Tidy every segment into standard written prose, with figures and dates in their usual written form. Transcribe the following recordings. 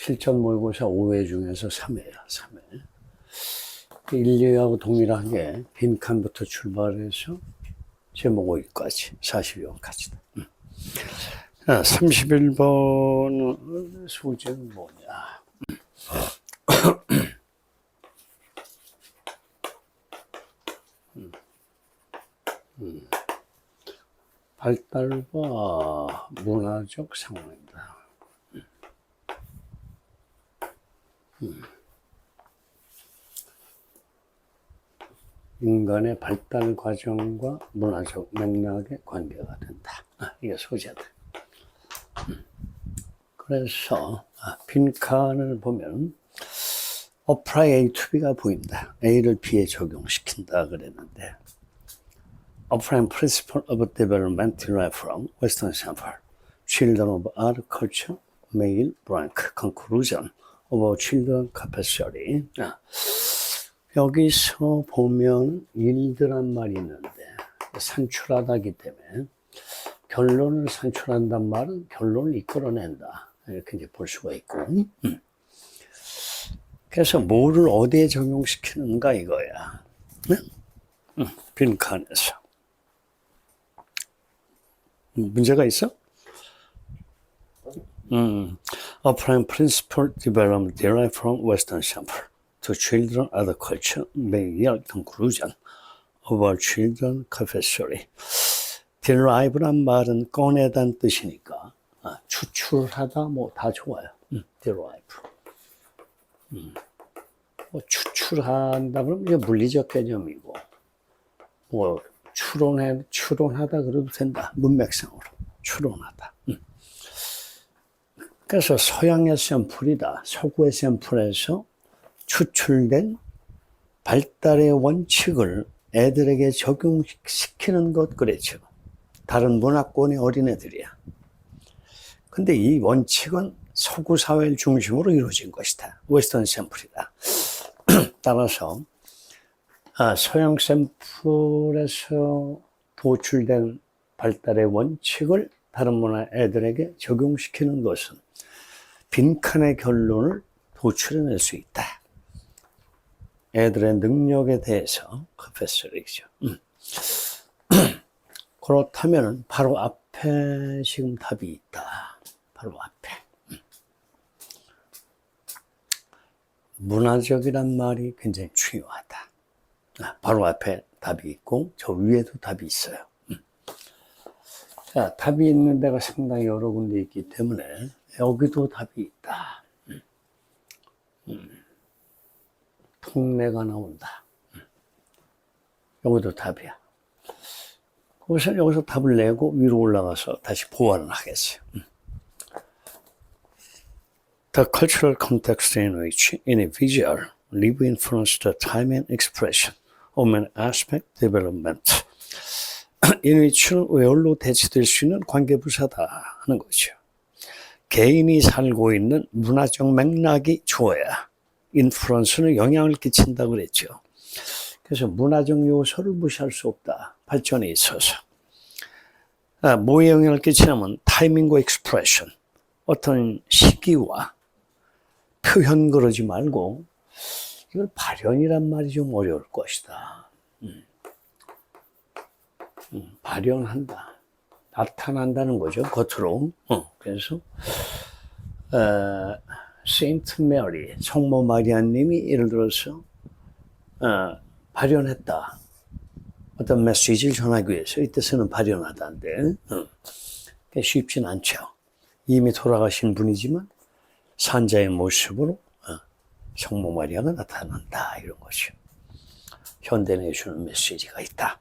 실전 모의고사 5회 중에서 3회야, 3회. 1, 2회하고 동일하게 빈칸부터 출발해서 제목 5위까지, 42번까지다. 31번 소재는 뭐냐. 발달과 문화적 상황이다. 인간의 발달 과정과 문화적 맥락의 관계가 된다. 이게 소재다. 그래서 빈칸을 보면 apply A to B가 보인다. A를 B에 적용시킨다 그랬는데 applying principle of development derived from Western sample. Children of our culture, male blank conclusion about children capacity. 여기서 보면 일들한 말이 있는데 산출하다기 때문에 결론을 산출한단 말은 결론을 이끌어낸다. 이렇게 이제 볼 수가 있고. 그래서 뭐를 어디에 적용시키는가 이거야. 빈칸에서. 문제가 있어? Applying principle development derived from Western sample to children other culture may yield conclusion about children capacity. derive란 말은 꺼내다는 뜻이니까 추출하다 뭐 다 좋아요. derive. 뭐 추출한다 그러면 이게 물리적 개념이고 뭐 추론하다 그래도 된다. 문맥상으로 추론하다. 그래서 서양의 샘플이다. 서구의 샘플에서 추출된 발달의 원칙을 애들에게 적용시키는 것 그랬죠. 다른 문화권의 어린애들이야. 근데 이 원칙은 서구 사회를 중심으로 이루어진 것이다. 웨스턴 샘플이다. 따라서 서양 샘플에서 도출된 발달의 원칙을 다른 문화 애들에게 적용시키는 것은 빈칸의 결론을 도출해낼 수 있다. 애들의 능력에 대해서 capacity죠. 그렇다면 바로 앞에 지금 답이 있다. 바로 앞에. 문화적이란 말이 굉장히 중요하다. 바로 앞에 답이 있고 저 위에도 답이 있어요. 자, 답이 있는 데가 상당히 여러 군데 있기 때문에 여기도 답이 있다. 통례가 나온다. 여기도 답이야. 그래서 여기서 답을 내고 위로 올라가서 다시 보완을 하겠어요. The cultural context in which individual live influence the time and expression of an aspect development. in which는 외월로 대치될 수 있는 관계부사다 하는 거죠. 개인이 살고 있는 문화적 맥락이 좋아야 인플루언스는 영향을 끼친다고 그랬죠. 그래서 문화적 요소를 무시할 수 없다. 발전에 있어서. 뭐에 영향을 끼치냐면 타이밍과 익스프레션. 어떤 시기와 표현 그러지 말고 이걸 발현이란 말이 좀 어려울 것이다. 발현한다. 나타난다는 거죠. 겉으로. 그래서 세인트 메리, 성모 마리아님이 예를 들어서 발현했다. 어떤 메시지를 전하기 위해서 이때 쓰는 발현하다인데 쉽진 않죠. 이미 돌아가신 분이지만 산자의 모습으로 성모 마리아가 나타난다 이런 거죠. 현대인에 주는 메시지가 있다.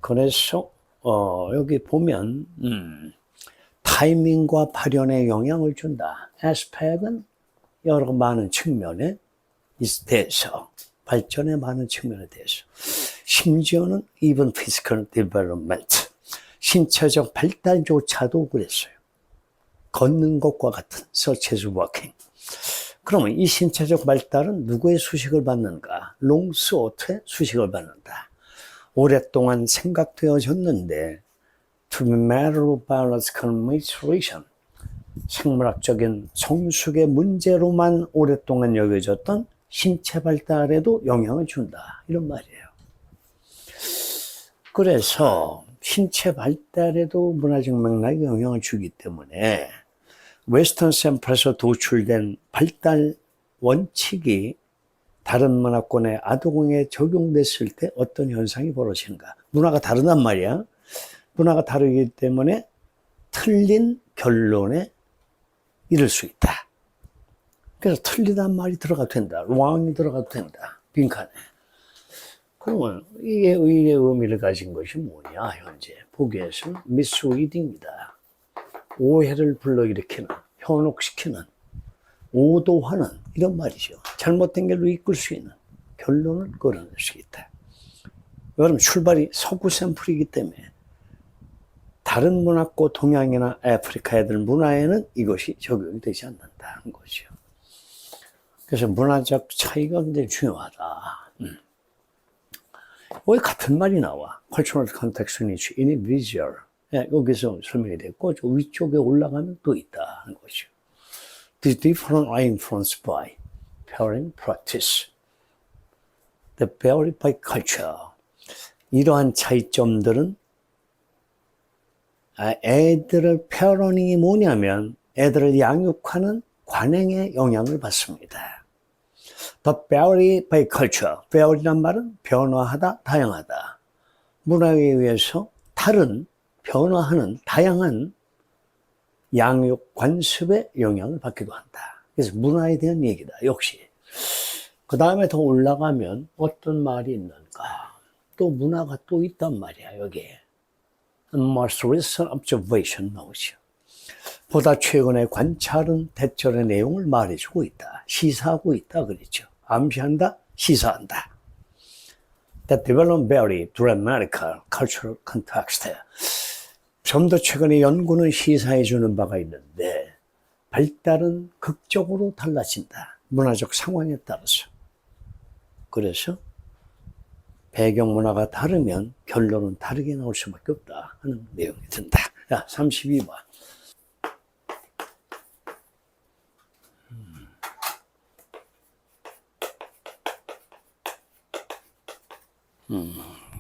그래서 여기 보면 타이밍과 발현에 영향을 준다. 에스펙은 여러 많은 측면에 대해서 발전의 많은 측면에 대해서 심지어는 even physical development 신체적 발달조차도 그랬어요. 걷는 것과 같은 such as walking. 그러면 이 신체적 발달은 누구의 수식을 받는가? 롱스워트의 수식을 받는다. 오랫동안 생각되어졌는데 to be matter of biological maturation 생물학적인 성숙의 문제로만 오랫동안 여겨졌던 신체 발달에도 영향을 준다. 이런 말이에요. 그래서 신체 발달에도 문화적 맥락이 영향을 주기 때문에 웨스턴 샘플에서 도출된 발달 원칙이 다른 문화권의 아동에 적용됐을 때 어떤 현상이 벌어지는가. 문화가 다르단 말이야. 문화가 다르기 때문에 틀린 결론에 이를 수 있다. 그래서 틀리단 말이 들어가도 된다. wrong이 들어가도 된다. 빈칸에. 그러면 이게 의의 의미를 가진 것이 뭐냐, 현재. 보기에서는 misleading이다. 오해를 불러일으키는, 현혹시키는, 오도하는 이런 말이죠. 잘못된 길로 이끌 수 있는 결론을 끌어낼 수 있다. 여러분, 출발이 서구 샘플이기 때문에 다른 문화권 동양이나 아프리카 애들 문화에는 이것이 적용이 되지 않는다는 거죠. 그래서 문화적 차이가 굉장히 중요하다. 왜 같은 말이 나와? Cultural context niche, individual. 여기서 설명이 됐고, 저 위쪽에 올라가면 또 있다는 거죠. The different are influenced by parenting practice. The vary by culture. 이러한 차이점들은 애들을 parenting이 뭐냐면 애들을 양육하는 관행에 영향을 받습니다. The vary by culture. vary란 말은 변화하다, 다양하다. 문화에 의해서 다른 변화하는 다양한 양육 관습에 영향을 받기도 한다. 그래서 문화에 대한 얘기다. 역시. 그 다음에 더 올라가면 어떤 말이 있는가. 또 문화가 또 있단 말이야, 여기에. Most recent observation 나오죠. 보다 최근의 관찰은 대절의 내용을 말해주고 있다. 시사하고 있다 그랬죠. 암시한다, 시사한다. That development vary dramatically cultural context. 좀 더 최근의 연구는 시사해주는 바가 있는데 발달은 극적으로 달라진다. 문화적 상황에 따라서. 그래서 배경 문화가 다르면 결론은 다르게 나올 수밖에 없다 하는 내용이 든다. 자, 32번.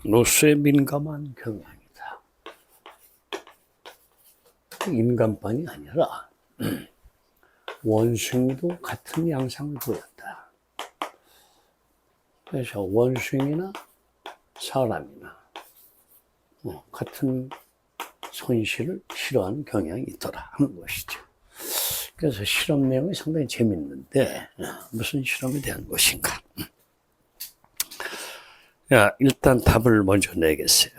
로스에 민감한 경향이다. 인간만이 아니라 원숭이도 같은 양상을 보였다. 그래서 원숭이나 사람이나 같은 손실을 싫어하는 경향이 있더라 하는 것이죠. 그래서 실험 내용이 상당히 재밌는데 무슨 실험에 대한 것인가. 야, 일단 답을 먼저 내겠어요.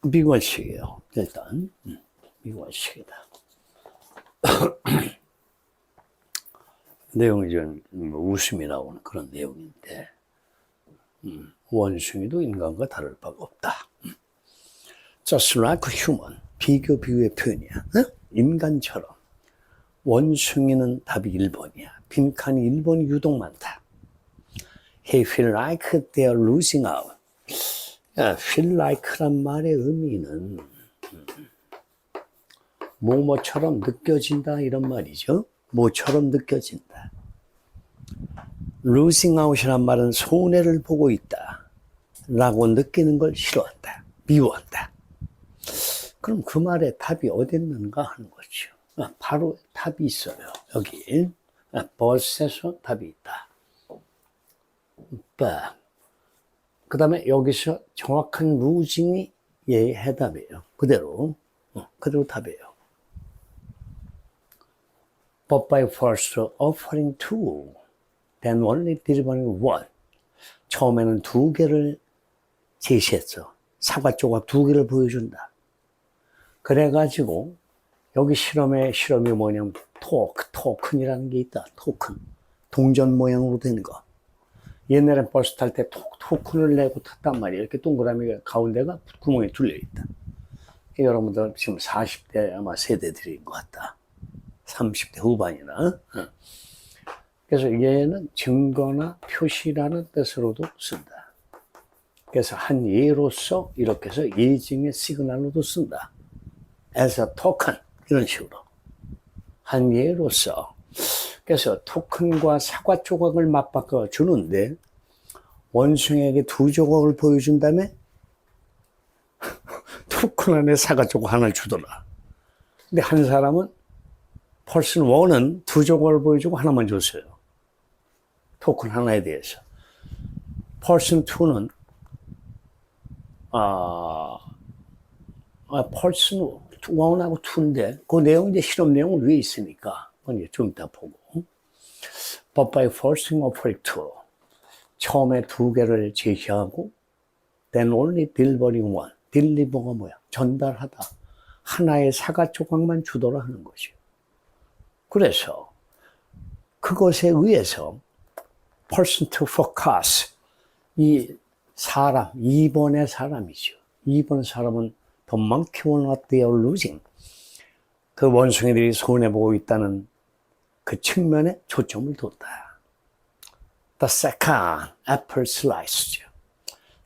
미관식이에요. 일단 미관식이다. 내용이 좀 웃음이 나오는 그런 내용인데 원숭이도 인간과 다를 바가 없다. Just like human. 비교의 표현이야. 인간처럼. 원숭이는 답이 1번이야. 빈칸이 1번이 유독 많다. He feel like they are losing out. 야, feel like란 말의 의미는 뭐뭐처럼 느껴진다 이런 말이죠. 뭐처럼 느껴진다. losing out이란 말은 손해를 보고 있다 라고 느끼는 걸 싫어한다. 미워한다. 그럼 그 말에 답이 어디 있는가 하는 거죠. 바로 답이 있어요. 여기 버스에서 답이 있다. 그 다음에 여기서 정확한 루징이 얘의 해답이에요. 그대로 답이에요. But by first offering two, then only delivering one. 처음에는 2개를 제시했어. 사과 조각 2개를 보여준다. 그래가지고 여기 실험이 뭐냐면 토큰이라는 게 있다. 토큰. 동전 모양으로 된 거. 옛날엔 버스 탈 때 토큰을 내고 탔단 말이에요. 이렇게 동그라미가 가운데가 구멍에 뚫려 있다. 여러분들 지금 40대 아마 세대들인 것 같다. 30대 후반이나. 그래서 얘는 증거나 표시라는 뜻으로도 쓴다. 그래서 한 예로서 이렇게 해서 예증의 시그널로도 쓴다. as a token 이런 식으로 한 예로서. 그래서 토큰과 사과 조각을 맞바꿔 주는데 원숭이에게 2조각을 보여준 다음에 토큰 안에 사과 조각 하나를 주더라. 근데 한 사람은 person 1은 2조각을 보여주고 하나만 줬어요. 토큰 하나에 대해서. person 2는 person 1하고 2인데 그 내용이 이제 실험 내용은 위에 있으니까 그건 이제 좀 이따 보고. But by forcing offering 2 처음에 2개를 제시하고 then only delivering 1 deliver가 뭐야? 전달하다. 하나의 사과 조각만 주더라 하는 거죠. 그래서 그것에 의해서 person to focus 이 사람 2번의 사람이죠. 2번 사람은 the monkey will not they are losing 그 원숭이들이 손해보고 있다는 그 측면에 초점을 뒀다. The second apple slice죠.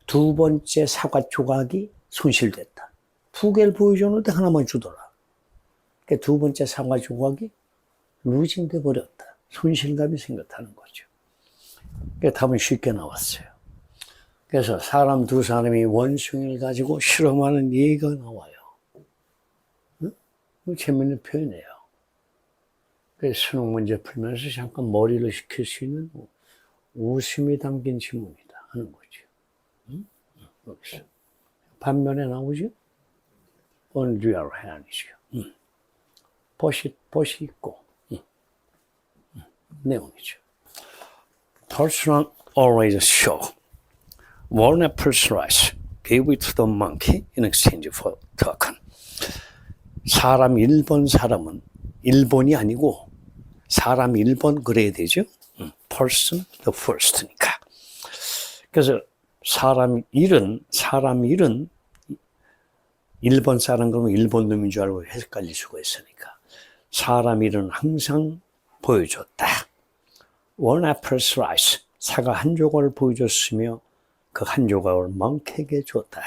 2번째 사과 조각이 손실됐다. 2개를 보여줬는데 하나만 주더라. 그러니까 2번째 사과 조각이 루징 돼 버렸다. 손실감이 생겼다는 거죠. 그러니까 답은 쉽게 나왔어요. 그래서 사람 2사람이 원숭이를 가지고 실험하는 예가 나와요. 응? 재밌는 표현이에요. 그래서 수능 문제 풀면서 잠깐 머리를 식힐 수 있는 웃음이 담긴 지문이다 하는 거죠. 응? 여기서. 반면에 나오죠? unreal 해안이죠. 벗이 있고 내용이죠. Person always show one apple slice gave it to the monkey in exchange for token. 사람 1번 사람은 1번이 아니고 사람 1번 그래야 되죠. Person the first니까. 그래서 사람 1은 1번 사람 그러면 1번 놈인 줄 알고 헷갈릴 수가 있으니까 사람 1은 항상 보여줬다. One apple slice 사과 한 조각을 보여줬으며 그 한 조각을 monkey에게 줬다.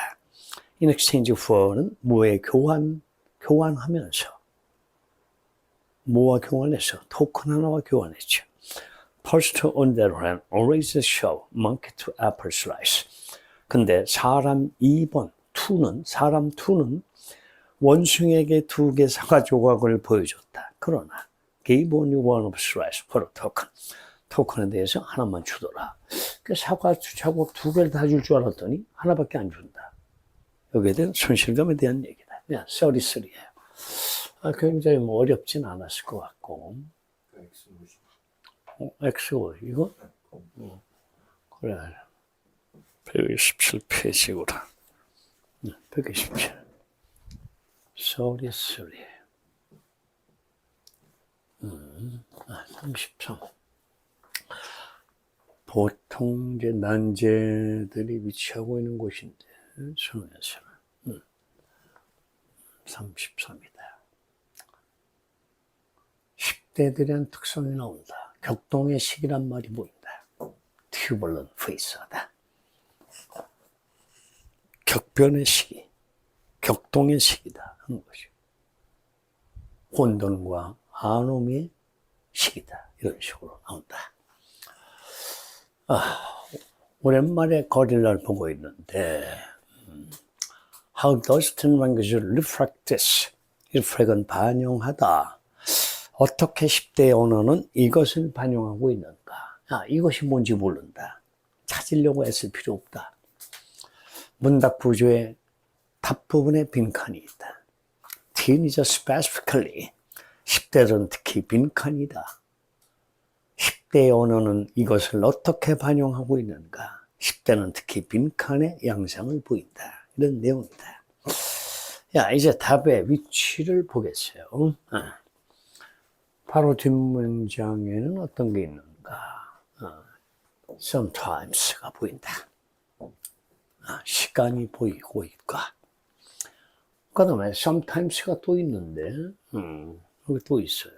In exchange for는 뭐에 교환하면서 뭐와 교환해서 토큰 하나와 교환했죠. First on the hand always show monkey to apple slice. 근데 사람 2번 사람 2는 원숭이에게 2개 사과 조각을 보여줬다. 그러나 gave only one of slice for a token. 토큰에 대해서 하나만 주더라. 그 사과 조각 2개를 다 줄 줄 알았더니 하나밖에 안 준다. 여기에 대한 손실감에 대한 얘기다. 그냥 33이에요. 굉장히 어렵진 않았을 것 같고. X고 이거? 그래. 127페이지구나. 127. 33. 33. 보통 이제 난제들이 위치하고 있는 곳인데, 수능에서는 33이다. 10대들에 대한 특성이 나온다. 격동의 시기란 말이 보인다. turbulent face하다. 격변의 시기, 격동의 시기다 하는 것이죠. 혼돈과 아노미의 시기다. 이런 식으로 나온다. 오랜만에 거릴라를 보고 있는데 How does the language reflect this? reflect은 반영하다. 어떻게 10대의 언어는 이것을 반영하고 있는가? 이것이 뭔지 모른다. 찾으려고 애쓸 필요 없다. 문답 구조의 답 부분에 빈칸이 있다. Teenager specifically 10대들은 특히 빈칸이다. 10대의 언어는 이것을 어떻게 반영하고 있는가? 10대는 특히 빈칸의 양상을 보인다. 이런 내용이다. 이제 답의 위치를 보겠어요. 바로 뒷문장에는 어떤 게 있는가? sometimes가 보인다. 시간이 보이고 있다. 그 다음에 sometimes가 또 있는데, 여기 또 있어요.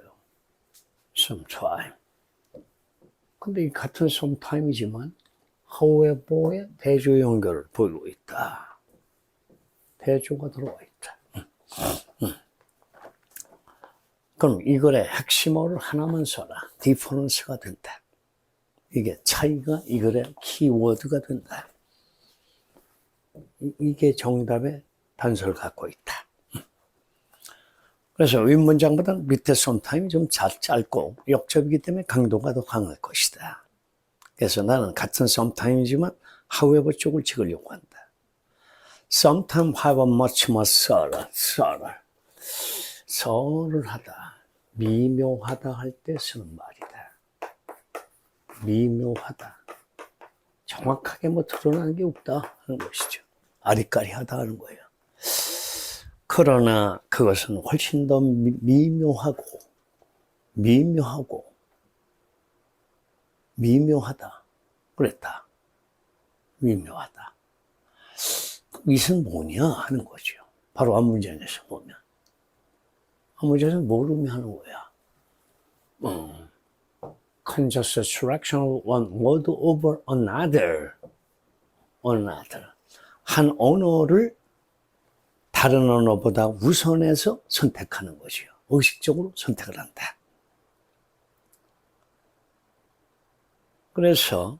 sometime. 근데 이 같은 sometime이지만 however의 대조 연결을 보이고 있다. 대조가 들어와 있다. 그럼 이 글의 핵심어를 하나만 써라. 디퍼런스가 된다. 이게 차이가 이 글의 키워드가 된다. 이게 정답의 단서를 갖고 있다. 그래서 윗문장보다 밑에 sometime이 좀 짧고 역접이기 때문에 강도가 더 강할 것이다. 그래서 나는 같은 sometime이지만 however 쪽을 찍으려고 한다. Sometimes have a much more 설을 하다, 미묘하다 할 때 쓰는 말이다. 미묘하다. 정확하게 뭐 드러나는 게 없다 하는 것이죠. 아리까리하다 하는 거예요. 그러나 그것은 훨씬 더 미묘하다. 그랬다. 미묘하다. 이것은 뭐냐 하는 거죠. 바로 앞문장에서 보면. 앞문장에서 뭘 의미하는 거야? Conscious selection of one word over another. 한 언어를 다른 언어보다 우선해서 선택하는 거죠. 의식적으로 선택을 한다. 그래서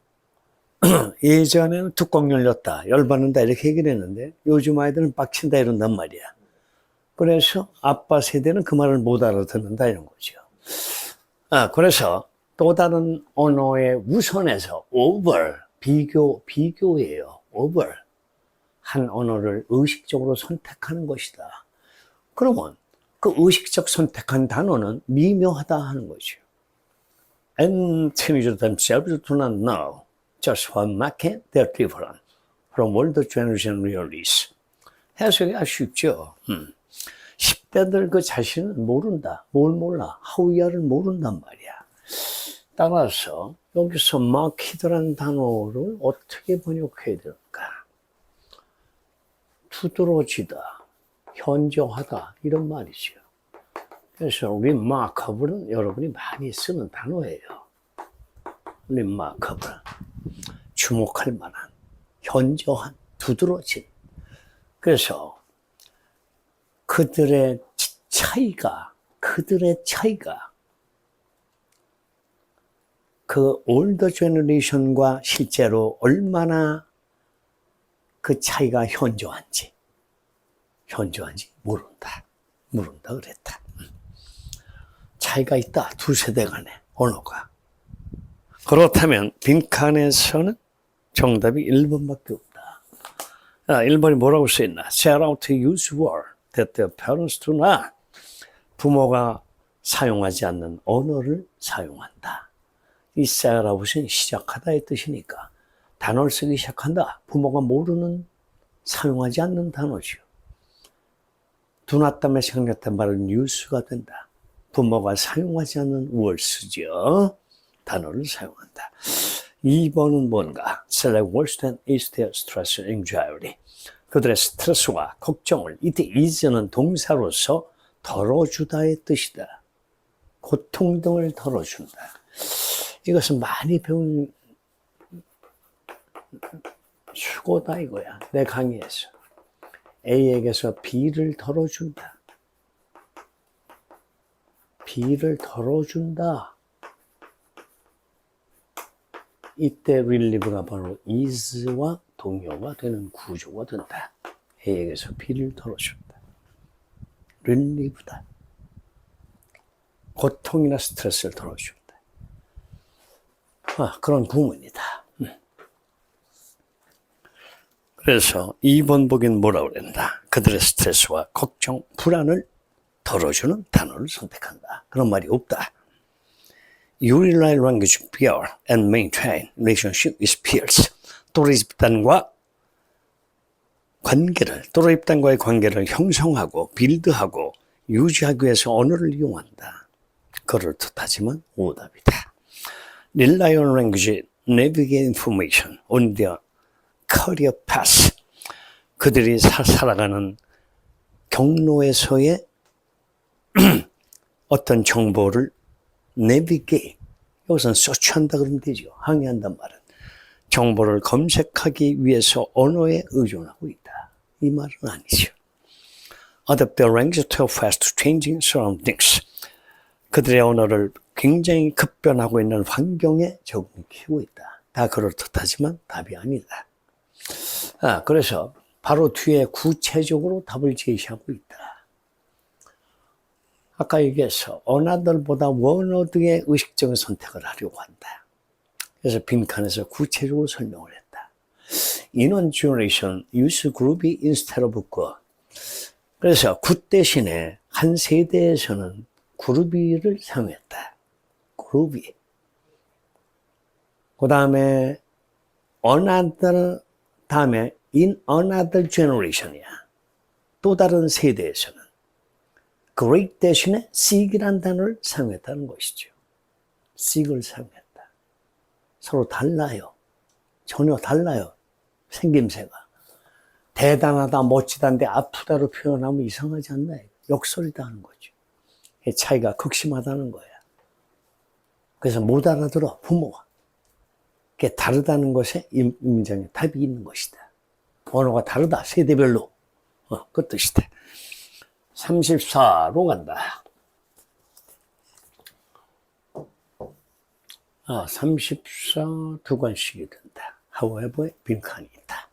예전에는 뚜껑 열렸다, 열받는다 이렇게 얘기를 했는데 요즘 아이들은 빡친다 이런단 말이야. 그래서 아빠 세대는 그 말을 못 알아듣는다 이런 거죠. 그래서 또 다른 언어에 우선해서 over, 비교예요. over. 한 언어를 의식적으로 선택하는 것이다. 그러면 그 의식적 선택한 단어는 미묘하다 하는 거죠. And teenagers themselves do not know just what market they're different from what the generation really is. 해석이 아주 쉽죠. 10대들 그 자신은 모른다. 뭘 몰라? 하위야를 모른단 말이야. 따라서 여기서 market라는 단어를 어떻게 번역해야 될까? 두드러지다, 현저하다 이런 말이죠. 그래서 remarkable은 여러분이 많이 쓰는 단어예요. remarkable, 주목할 만한, 현저한, 두드러진. 그래서 그들의 차이가 그 올더 제너레이션과 실제로 얼마나 그 차이가 현저한지 모른다 그랬다. 차이가 있다. 두 세대 간의 언어가. 그렇다면 빈칸에서는 정답이 1번밖에 없다. 1번이 뭐라고 써있나? Set out to use word that their parents do not. 부모가 사용하지 않는 언어를 사용한다. 이 set out은 시작하다의 뜻이니까 단어를 쓰기 시작한다. 부모가 모르는, 사용하지 않는 단어죠. do not 때문에 생략된 말은 use가 된다. 부모가 사용하지 않는 words죠. 단어를 사용한다. 2번은 뭔가? Select words that ease their stress and anxiety. 그들의 스트레스와 걱정을, 이때 ease는 동사로서 덜어주다의 뜻이다. 고통 등을 덜어준다. 이것은 많이 배운 수고다 이거야. 내 강의에서. A에게서 B를 덜어준다. B를 덜어준다. 이때 relieve가 바로 is와 동요가 되는 구조가 된다. A에게서 B를 덜어준다. relieve다. 고통이나 스트레스를 덜어준다. 그런 구문이다. 그래서 2번 보기엔 뭐라고 그랬나? 그들의 스트레스와 걱정, 불안을 덜어주는 단어를 선택한다. 그런 말이 없다. You rely on language pure and maintain relationship with peers. 또래 집단과의 관계를 형성하고 빌드하고 유지하기 위해서 언어를 이용한다. 그럴듯하지만 오답이다. Rely on language, navigate information on their career path. 그들이 살아가는 경로에서의 어떤 정보를 navigate, 여기서는 search한다 그러면 되죠. 항해한단 말은. 정보를 검색하기 위해서 언어에 의존하고 있다. 이 말은 아니죠. Adapt their language to fast changing surroundings. 그들의 언어를 굉장히 급변하고 있는 환경에 적응시키고 있다. 다 그렇듯하지만 답이 아니다. 그래서 바로 뒤에 구체적으로 답을 제시하고 있다. 아까 얘기해서 어나들보다 원어드의 의식적인 선택을 하려고 한다. 그래서 빈칸에서 구체적으로 설명을 했다. In one generation, use group이 instead of good. 그래서 굿 대신에 한 세대에서는 그루비를 사용했다. 그루비. 그 다음에 another 다음에 in another generation이야. 또 다른 세대에서는 great 대신에 seek이라는 단어를 사용했다는 것이죠. seek을 사용했다. 서로 달라요. 전혀 달라요. 생김새가. 대단하다, 멋지다인데 아프다로 표현하면 이상하지 않나요? 역설이다 하는 거죠. 차이가 극심하다는 거야. 그래서 못 알아들어, 부모가. 그게 다르다는 것에 이 문장에 답이 있는 것이다. 언어가 다르다, 세대별로. 그 뜻이다. 34로 간다. 34 두 관씩이 된다. however에 빈칸이 있다.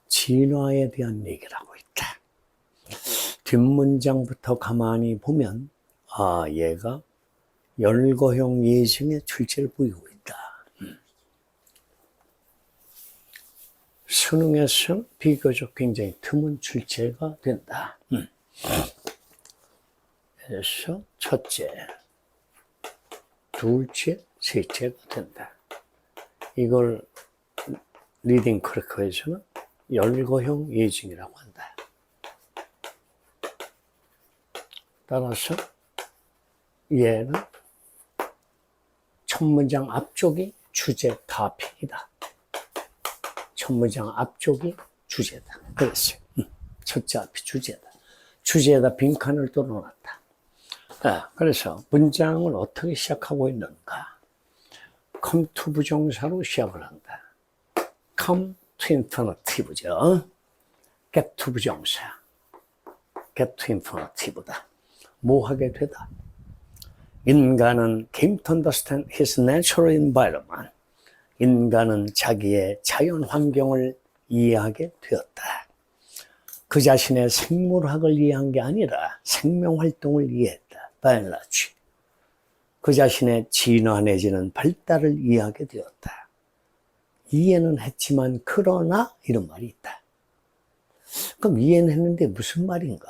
진화에 대한 얘기를 하고 있다. 뒷문장부터 가만히 보면 얘가 열거형 예증의 출제를 보이고 있다. 수능에서 비교적 굉장히 드문 출제가 된다. 그래서 첫째, 둘째, 셋째가 된다. 이걸 리딩 크래커에서는 열거형 예증이라고 한다. 따라서 얘는 첫 문장 앞쪽이 주제 타픽이다. 첫 문장 앞쪽이 주제다. 그랬어요. 첫째 앞이 주제다. 주제에다 빈칸을 뚫어놨다. 그래서 문장을 어떻게 시작하고 있는가? come to 부정사로 시작을 한다. come to infinitive죠. get to 부정사. get to infinitive다. 뭐 하게 되다. 인간은 came to understand his natural environment. 인간은 자기의 자연 환경을 이해하게 되었다. 그 자신의 생물학을 이해한 게 아니라 생명 활동을 이해했다. biology. 그 자신의 진화 내지는 발달을 이해하게 되었다. 이해는 했지만 그러나 이런 말이 있다. 그럼 이해는 했는데 무슨 말인가?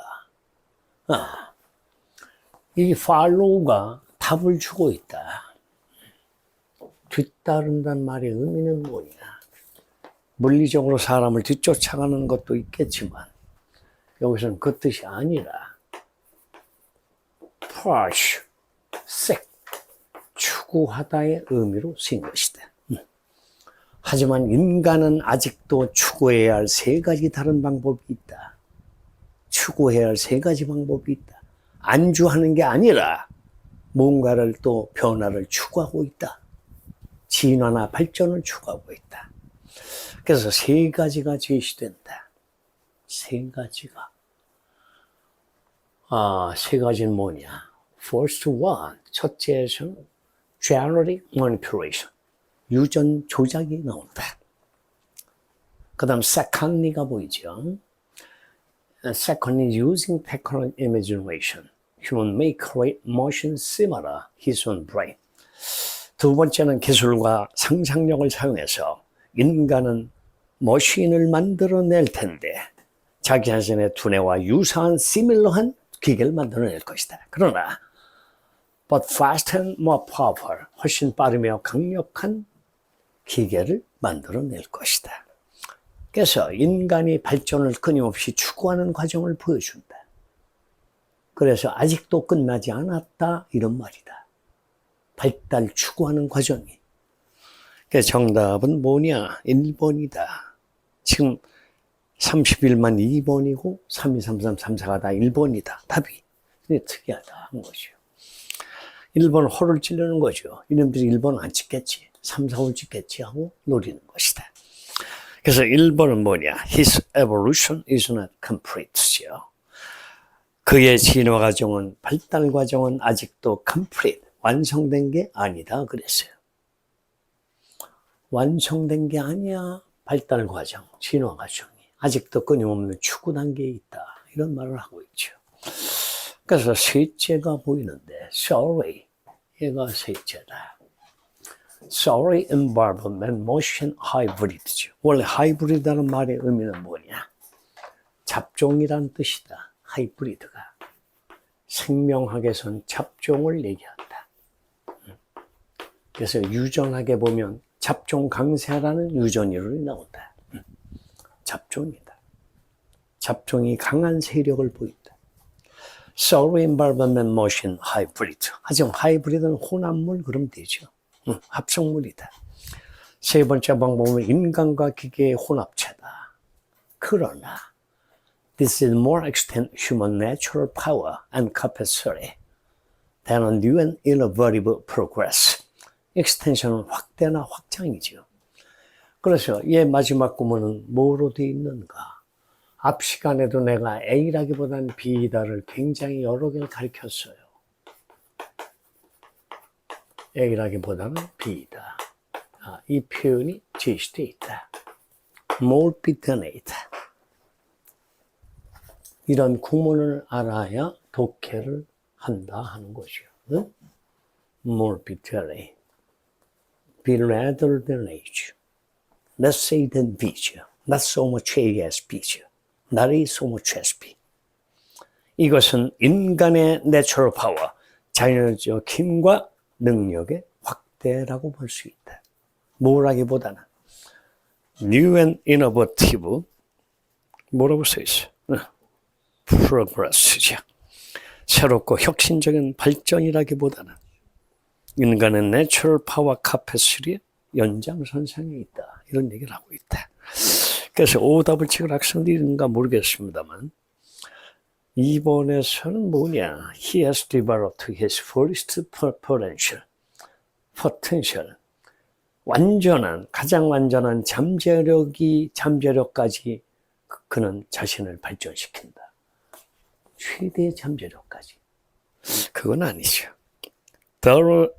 이 follow가 답을 주고 있다. 뒤따른다는 말의 의미는 뭐냐? 물리적으로 사람을 뒤쫓아가는 것도 있겠지만 여기서는 그 뜻이 아니라 push, seek, 추구하다의 의미로 쓰인 것이다. 하지만 인간은 아직도 추구해야 할 세 가지 다른 방법이 있다. 추구해야 할 세 가지 방법이 있다. 안주하는 게 아니라 뭔가를 또 변화를 추구하고 있다. 진화나 발전을 추구하고 있다. 그래서 세 가지가 제시된다. 세 가지가. 세 가지는 뭐냐? First one, 첫째에서는 genetic manipulation, 유전 조작이 나온다. 그 다음 secondly가 보이죠? Secondly, using technical imagination, human may create motion similar his own brain. 두 번째는 기술과 상상력을 사용해서 인간은 머신을 만들어낼 텐데 자기 자신의 두뇌와 유사한 시밀러한 기계를 만들어낼 것이다. 그러나 but faster and more powerful, 훨씬 빠르며 강력한 기계를 만들어낼 것이다. 그래서 인간이 발전을 끊임없이 추구하는 과정을 보여준다. 그래서 아직도 끝나지 않았다 이런 말이다. 발달 추구하는 과정이. 그래서 정답은 뭐냐? 1번이다. 지금 31만 2번이고 323334가 다 1번이다. 답이. 근데 특이하다 한 거죠. 1번 호를 찌르는 거죠. 이놈들이 1번 안 찍겠지. 3, 4, 5 찍겠지 하고 노리는 것이다. 그래서 1번은 뭐냐? His evolution is not complete죠. 그의 진화 과정은, 발달 과정은 아직도 complete, 완성된 게 아니다 그랬어요. 완성된 게 아니야. 발달 과정, 진화 과정이 아직도 끊임없는 추구 단계에 있다. 이런 말을 하고 있죠. 그래서 셋째가 보이는데 sorry, 얘가 셋째다. sorry involvement motion hybrid죠. 원래 하이브리드라는 말의 의미는 뭐냐? 잡종이란 뜻이다. 하이브리드가 생명학에선 잡종을 얘기한다. 그래서 유전학에 보면 잡종 강세라는 유전 이론이 나온다. 잡종이다. 잡종이 강한 세력을 보인다. Sorry involvement motion hybrid. 하지만 하이브리드는 혼합물 그럼 되죠. 합성물이다. 세 번째 방법은 인간과 기계의 혼합체다. 그러나 this is more extend human natural power and capacity than a new and innovative progress. extension은 확대나 확장이죠. 그래서 얘 마지막 구문은 뭐로 되어 있는가? 앞 시간에도 내가 A라기보다는 B다를 굉장히 여러 개를 가르쳤어요. A라기보다는 B다. 이 표현이 제시되어 있다. more bitterate. 이런 구문을 알아야 독해를 한다 하는 것이요. 응? more bitterate. be rather than age. Let's say than B죠. Not so much A as B죠. Not A so much as B. 이것은 인간의 내추럴 파워, 자연적 힘과 능력의 확대라고 볼 수 있다. 뭐라기보다는 new and innovative 뭐라고 써있어? progress죠. 새롭고 혁신적인 발전이라기보다는 인간의 내추럴 파워 카패시티의 연장선상에 있다. 이런 얘기를 하고 있다. 그래서 오답을 찍을 학생들이 있는가 모르겠습니다만 2번에서는 뭐냐? He has developed his fullest potential. 완전한, 가장 완전한 잠재력까지 그는 자신을 발전시킨다. 최대의 잠재력까지. 그건 아니죠. There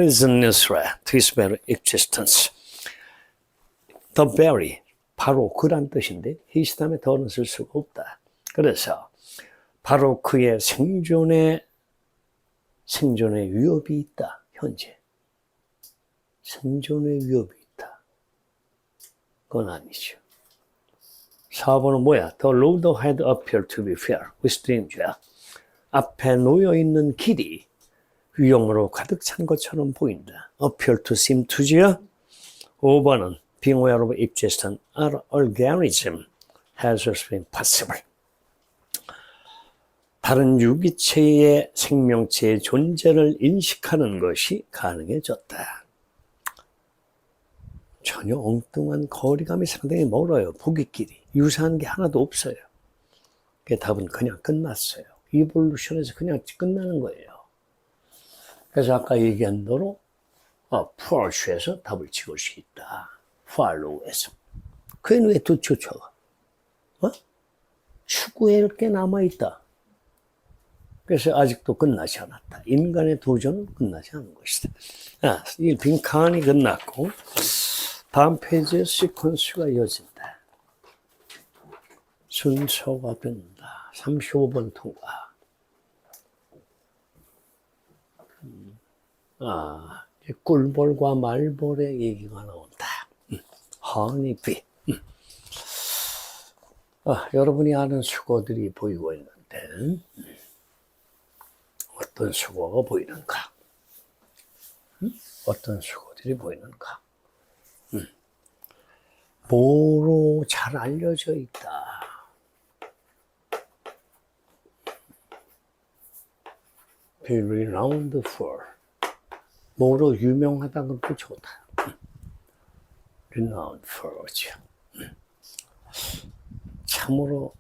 is no threat to his very existence. The very, 바로 그란 뜻인데 his 다음에 더는 쓸 수가 없다. 그래서 바로 그의 생존에 위협이 있다. 현재. 생존에 위협이 있다. 그건 아니죠. 4번은 뭐야? The road had appeared to be fair with danger. 앞에 놓여있는 길이 위험으로 가득 찬 것처럼 보인다. appear to seem to지요. 5번은 being aware of existence or organism has also been possible. 다른 유기체의 생명체의 존재를 인식하는 것이 가능해졌다. 전혀 엉뚱한 거리감이 상당히 멀어요. 보기끼리. 유사한 게 하나도 없어요. 그 답은 그냥 끝났어요. 이볼루션에서 그냥 끝나는 거예요. 그래서 아까 얘기한 대로 푸얼슈에서 답을 찍을 수 있다. 팔로우에서. 그애는 왜 또 쫓아가? 추구할 게 남아있다. 그래서 아직도 끝나지 않았다. 인간의 도전은 끝나지 않은 것이다. 이 빈칸이 끝났고 다음 페이지에 시퀀스가 이어진다. 순서가 변다. 35번 통과. 꿀벌과 말벌의 얘기가 나온다. 허니비. 여러분이 아는 수거들이 보이고 있는데 어떤 수거가 보이는가? 어떤 수거들이 보이는가? 뭐로 잘 알려져 있다. Be renowned for. 뭐로 유명하다는 것도 좋다. renowned for죠. 참으로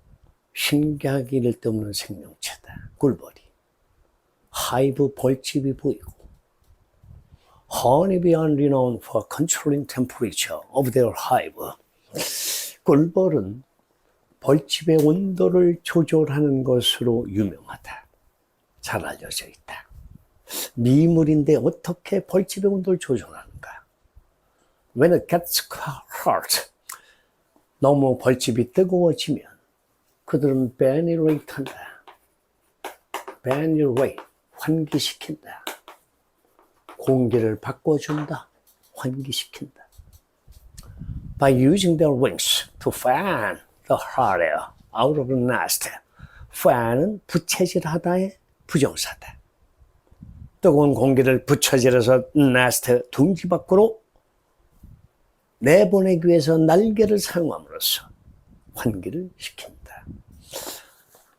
신기하기 이를 데 없는 생명체다. 꿀벌이. 하이브 벌집이 보이고 Honeybee are renowned for controlling temperature of their hive. 꿀벌은 벌집의 온도를 조절하는 것으로 유명하다. 잘 알려져 있다. 미물인데 어떻게 벌집의 온도를 조절하는가? When it gets hot, 너무 벌집이 뜨거워지면 그들은 Ventilate 한다. Ventilate, 환기시킨다. 공기를 바꿔준다. 환기시킨다. By using their wings to fan the hot air out of the nest. fan은 부채질하다의 부정사다. 뜨거운 공기를 부채질해서 네스트 둥지 밖으로 내보내기 위해서 날개를 사용함으로써 환기를 시킨다.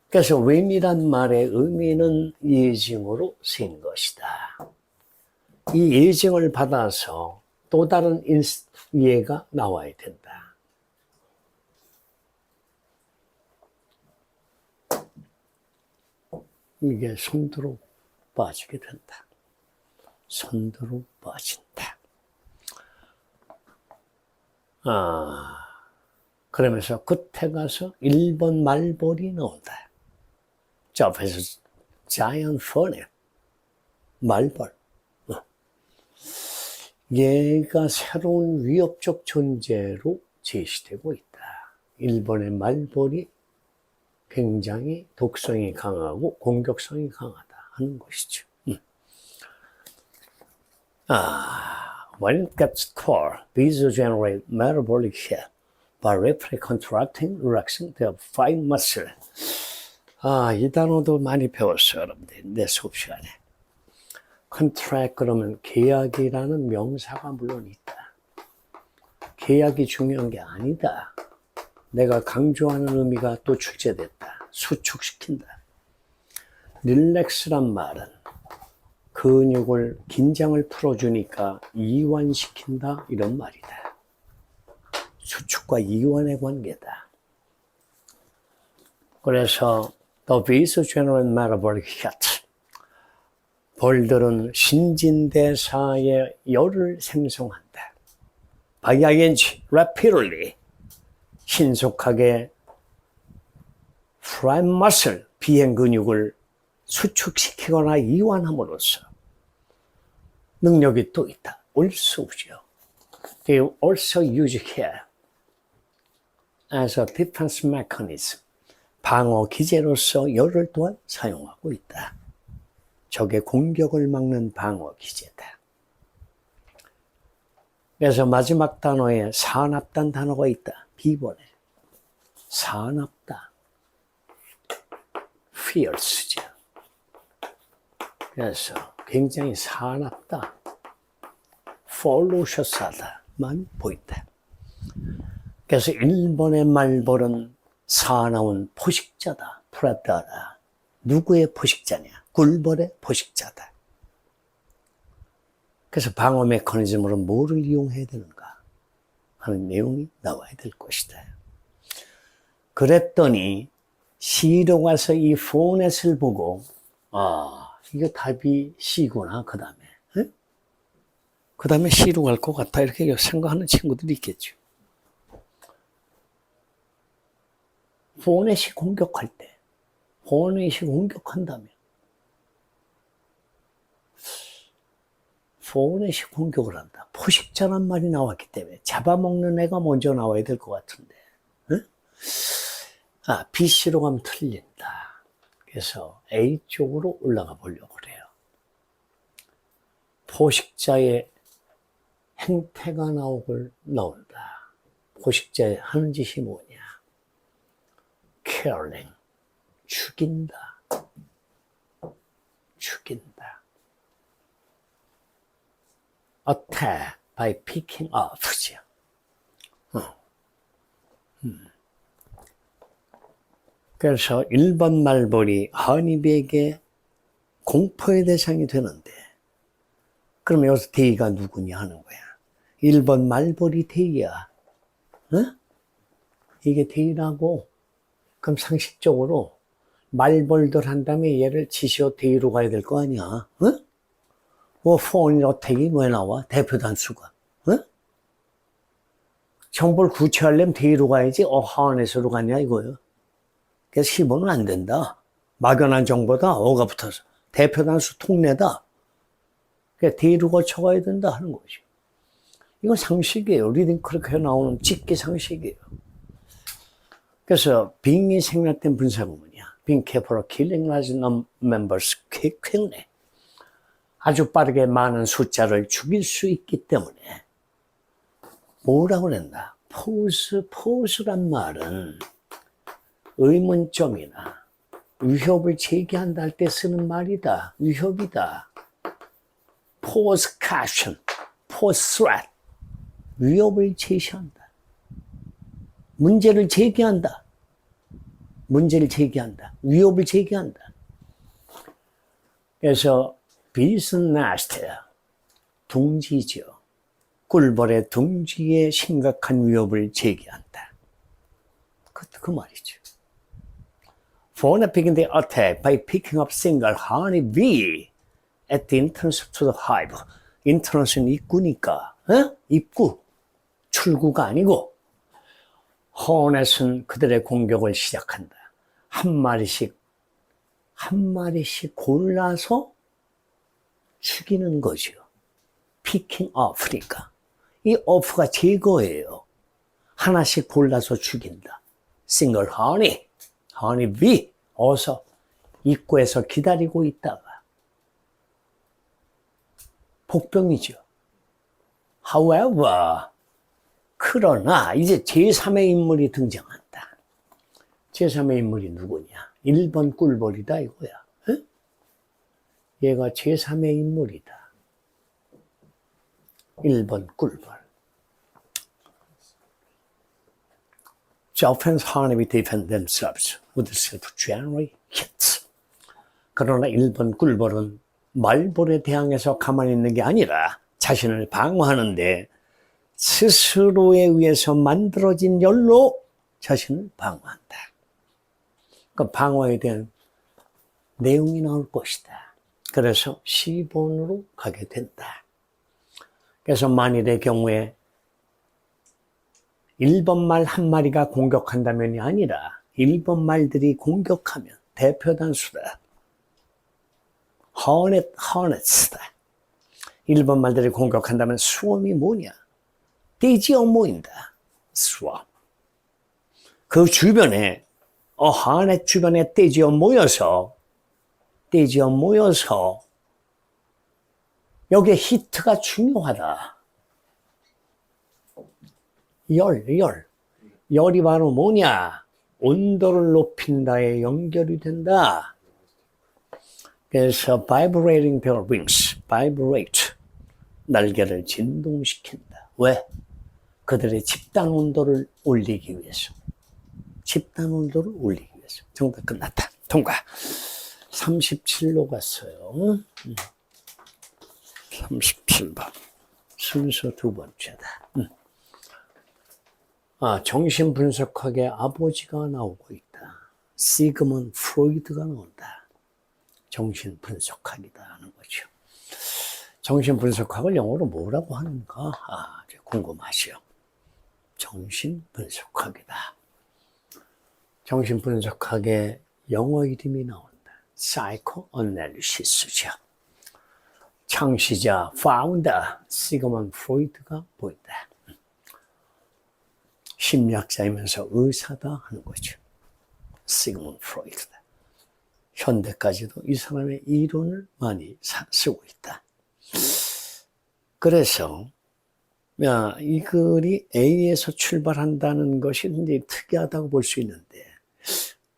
그래서 wind이란 말의 의미는 예증으로 쓰인 것이다. 이 예증을 받아서 또 다른 이해가 나와야 된다. 이게 손으로 빠지게 된다. 손으로 빠진다. 그러면서 끝에 가서 1번 말벌이 나온다. 저 앞에서 giant fern, 말벌. 얘가 새로운 위협적 존재로 제시되고 있다. 일본의 말벌이 굉장히 독성이 강하고 공격성이 강하다 하는 것이죠. When it gets cold, bees generate metabolic heat by rapidly contracting, relaxing their fine muscle. 이 단어도 많이 배웠어요, 여러분들. 내 수업 시간에. contract 그러면 계약이라는 명사가 물론 있다. 계약이 중요한 게 아니다. 내가 강조하는 의미가 또 출제됐다. 수축시킨다. 릴렉스란 말은 근육을, 긴장을 풀어주니까 이완시킨다 이런 말이다. 수축과 이완의 관계다. 그래서 The bees generate metabolic heat. 벌들은 신진대사의 열을 생성한다. By ing, rapidly, 신속하게 prime muscle, 비행 근육을 수축시키거나 이완함으로써 능력이 또 있다. also 오죠. They also use hair as a defense mechanism. 방어 기제로서 열을 또한 사용하고 있다. 적의 공격을 막는 방어 기제다. 그래서 마지막 단어에 산압단 단어가 있다. B번에. 산압단. fierce죠. 그래서 굉장히 산압다. ferocious하다만 보인다. 그래서 일본의 말벌은 사나운 포식자다. 프레다다. 누구의 포식자냐? 꿀벌의 포식자다. 그래서 방어 메커니즘으로 뭐를 이용해야 되는가 하는 내용이 나와야 될 것이다. 그랬더니 C로 가서 이 포넷을 보고 이거 답이 C구나 그 다음에 그 다음에 C로 갈 것 같다 이렇게 생각하는 친구들이 있겠죠. 포넷이 공격할 때 포넷이 공격한다면 포넷이 공격을 한다. 포식자란 말이 나왔기 때문에 잡아먹는 애가 먼저 나와야 될 것 같은데 B, C로 가면 틀린다. 그래서 A 쪽으로 올라가 보려고 그래요. 포식자의 행태가 나온다. 포식자의 하는 짓이 뭐냐? killing, 죽인다. 죽인다. attack by picking up죠. 그래서 1번 말벌이 허니비에게 공포의 대상이 되는데 그럼 여기서 대의가 누구냐 하는 거야. 1번 말벌이 대의야. 이게 대의라고. 그럼 상식적으로 말벌들 한 다음에 얘를 지시어 대위로 가야 될 거 아니야. 응? 뭐 foreign attack이 왜 나와? 대표 단수가. 응? 정보를 구체하려면 대위로 가야지 harness로 가냐 이거예요. 그래서 15는 안 된다. 막연한 정보다 어가 붙어서 대표 단수 통내다. 그러니까 대위로 거쳐가야 된다 하는 거죠. 이건 상식이에요. 리딩 그렇게 나오는 직계 상식이에요. 그래서 빙이 생략된 분사가 뭐냐? being capable of killing large members quickly. 아주 빠르게 많은 숫자를 죽일 수 있기 때문에 뭐라고 그랬나? 포스란 말은 의문점이나 위협을 제기한다 할 때 쓰는 말이다. 위협이다. pose caution, pose threat. 위협을 제시한다. 문제를 제기한다. 문제를 제기한다. 위협을 제기한다. 그래서 beast's nest, 둥지죠. 꿀벌의 둥지에 심각한 위협을 제기한다. 그 말이죠. For picking the attack by picking up single honey bee at the entrance to the hive. entrance는 입구니까, 어? 입구. 출구가 아니고, hornet은 그들의 공격을 시작한다. 한 마리씩 골라서 죽이는 거죠. picking off니까. 이 off가 제거예요. 하나씩 골라서 죽인다. single honey bee. 어서 입구에서 기다리고 있다가. 복병이죠. However, 그러나 이제 제3의 인물이 등장한다. 제3의 인물이 누구냐? 1번 꿀벌이다 이거야. 에? 얘가 제3의 인물이다. 1번 꿀벌. The offense honey defend themselves with self-generate hits. 그러나 1번 꿀벌은 말벌에 대항해서 가만히 있는 게 아니라 자신을 방어하는데 스스로에 의해서 만들어진 열로 자신을 방어한다. 그 방어에 대한 내용이 나올 것이다. 그래서 10번으로 가게 된다. 그래서 만일의 경우에 1번 말 한 마리가 공격한다면이 아니라 1번 말들이 공격하면 대표 단수다. hornets다. 1번 말들이 공격한다면 수험이 뭐냐? 떼지어 모인다. 수험. 그 주변에 hornet 주변에 떼지어 모여서 여기에 히트가 중요하다. 열이 바로 뭐냐? 온도를 높인다에 연결이 된다. 그래서 vibrating their wings, vibrate, 날개를 진동시킨다. 왜? 그들의 집단 온도를 올리기 위해서. 집단 온도를 올리기 위해서. 정답 끝났다. 통과. 37로 갔어요. 37번. 순서 두 번째다. 정신분석학의 아버지가 나오고 있다. 시그먼드 프로이드가 나온다. 정신분석학이다 하는 거죠. 정신분석학을 영어로 뭐라고 하는가? 궁금하시오. 정신분석학이다. 정신분석학의 영어 이름이 나온다. Psychoanalysis죠. 창시자, founder, 시그먼드 프로이드가 보인다. 심리학자이면서 의사다 하는 거죠. 시그먼드 프로이드다. 현대까지도 이 사람의 이론을 많이 쓰고 있다. 그래서 이 글이 A에서 출발한다는 것이 굉장히 특이하다고 볼 수 있는데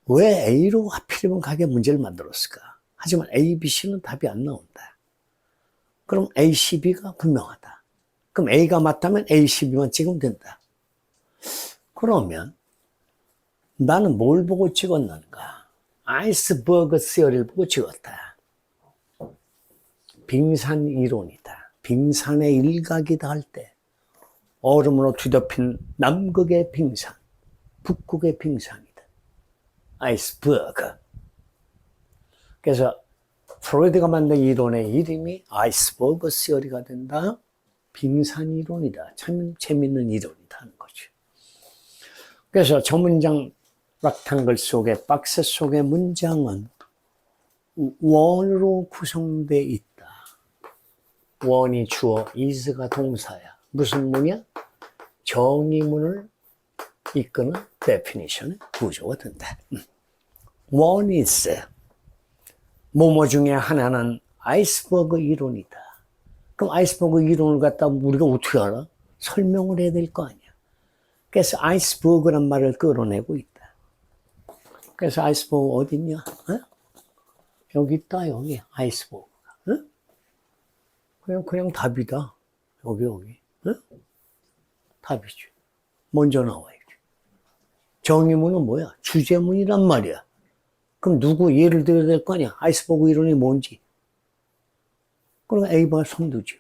왜 A로 하필이면 가게 문제를 만들었을까? 하지만 A, B, C는 답이 안 나온다. 그럼 A, C, B가 분명하다. 그럼 A가 맞다면 A, C, B만 찍으면 된다. 그러면 나는 뭘 보고 찍었는가? 아이스버그 시어리를 보고 찍었다. 빙산 이론이다. 빙산의 일각이다 할 때 얼음으로 뒤덮인 남극의 빙산, 북극의 빙산이다. 아이스버그. 그래서 프로이드가 만든 이론의 이름이 아이스버그 시어리가 된다. 빙산 이론이다. 참 재밌는 이론이다 하는 거죠. 그래서 저 문장 락탄글 속에 박스 속의 문장은 원으로 구성되어 있다. 원이 주어, is가 동사야. 무슨 문이야? 정의문을 이끄는 definition의 구조가 된다. One is 뭐뭐 중에 하나는 아이스버그 이론이다. 그럼 아이스버그 이론을 갖다 우리가 어떻게 알아? 설명을 해야 될 거 아니야. 그래서 아이스버그란 말을 끌어내고 있다. 그래서 아이스버그 어디 있냐? 어? 여기 있다, 여기 아이스버그가. 어? 그냥 답이다. 여기. 어? 답이지. 먼저 나와야지. 정의문은 뭐야? 주제문이란 말이야. 그럼 누구 예를 들어야 될 거 아니야? 아이스버그 이론이 뭔지. 그럼 A번 선두죠.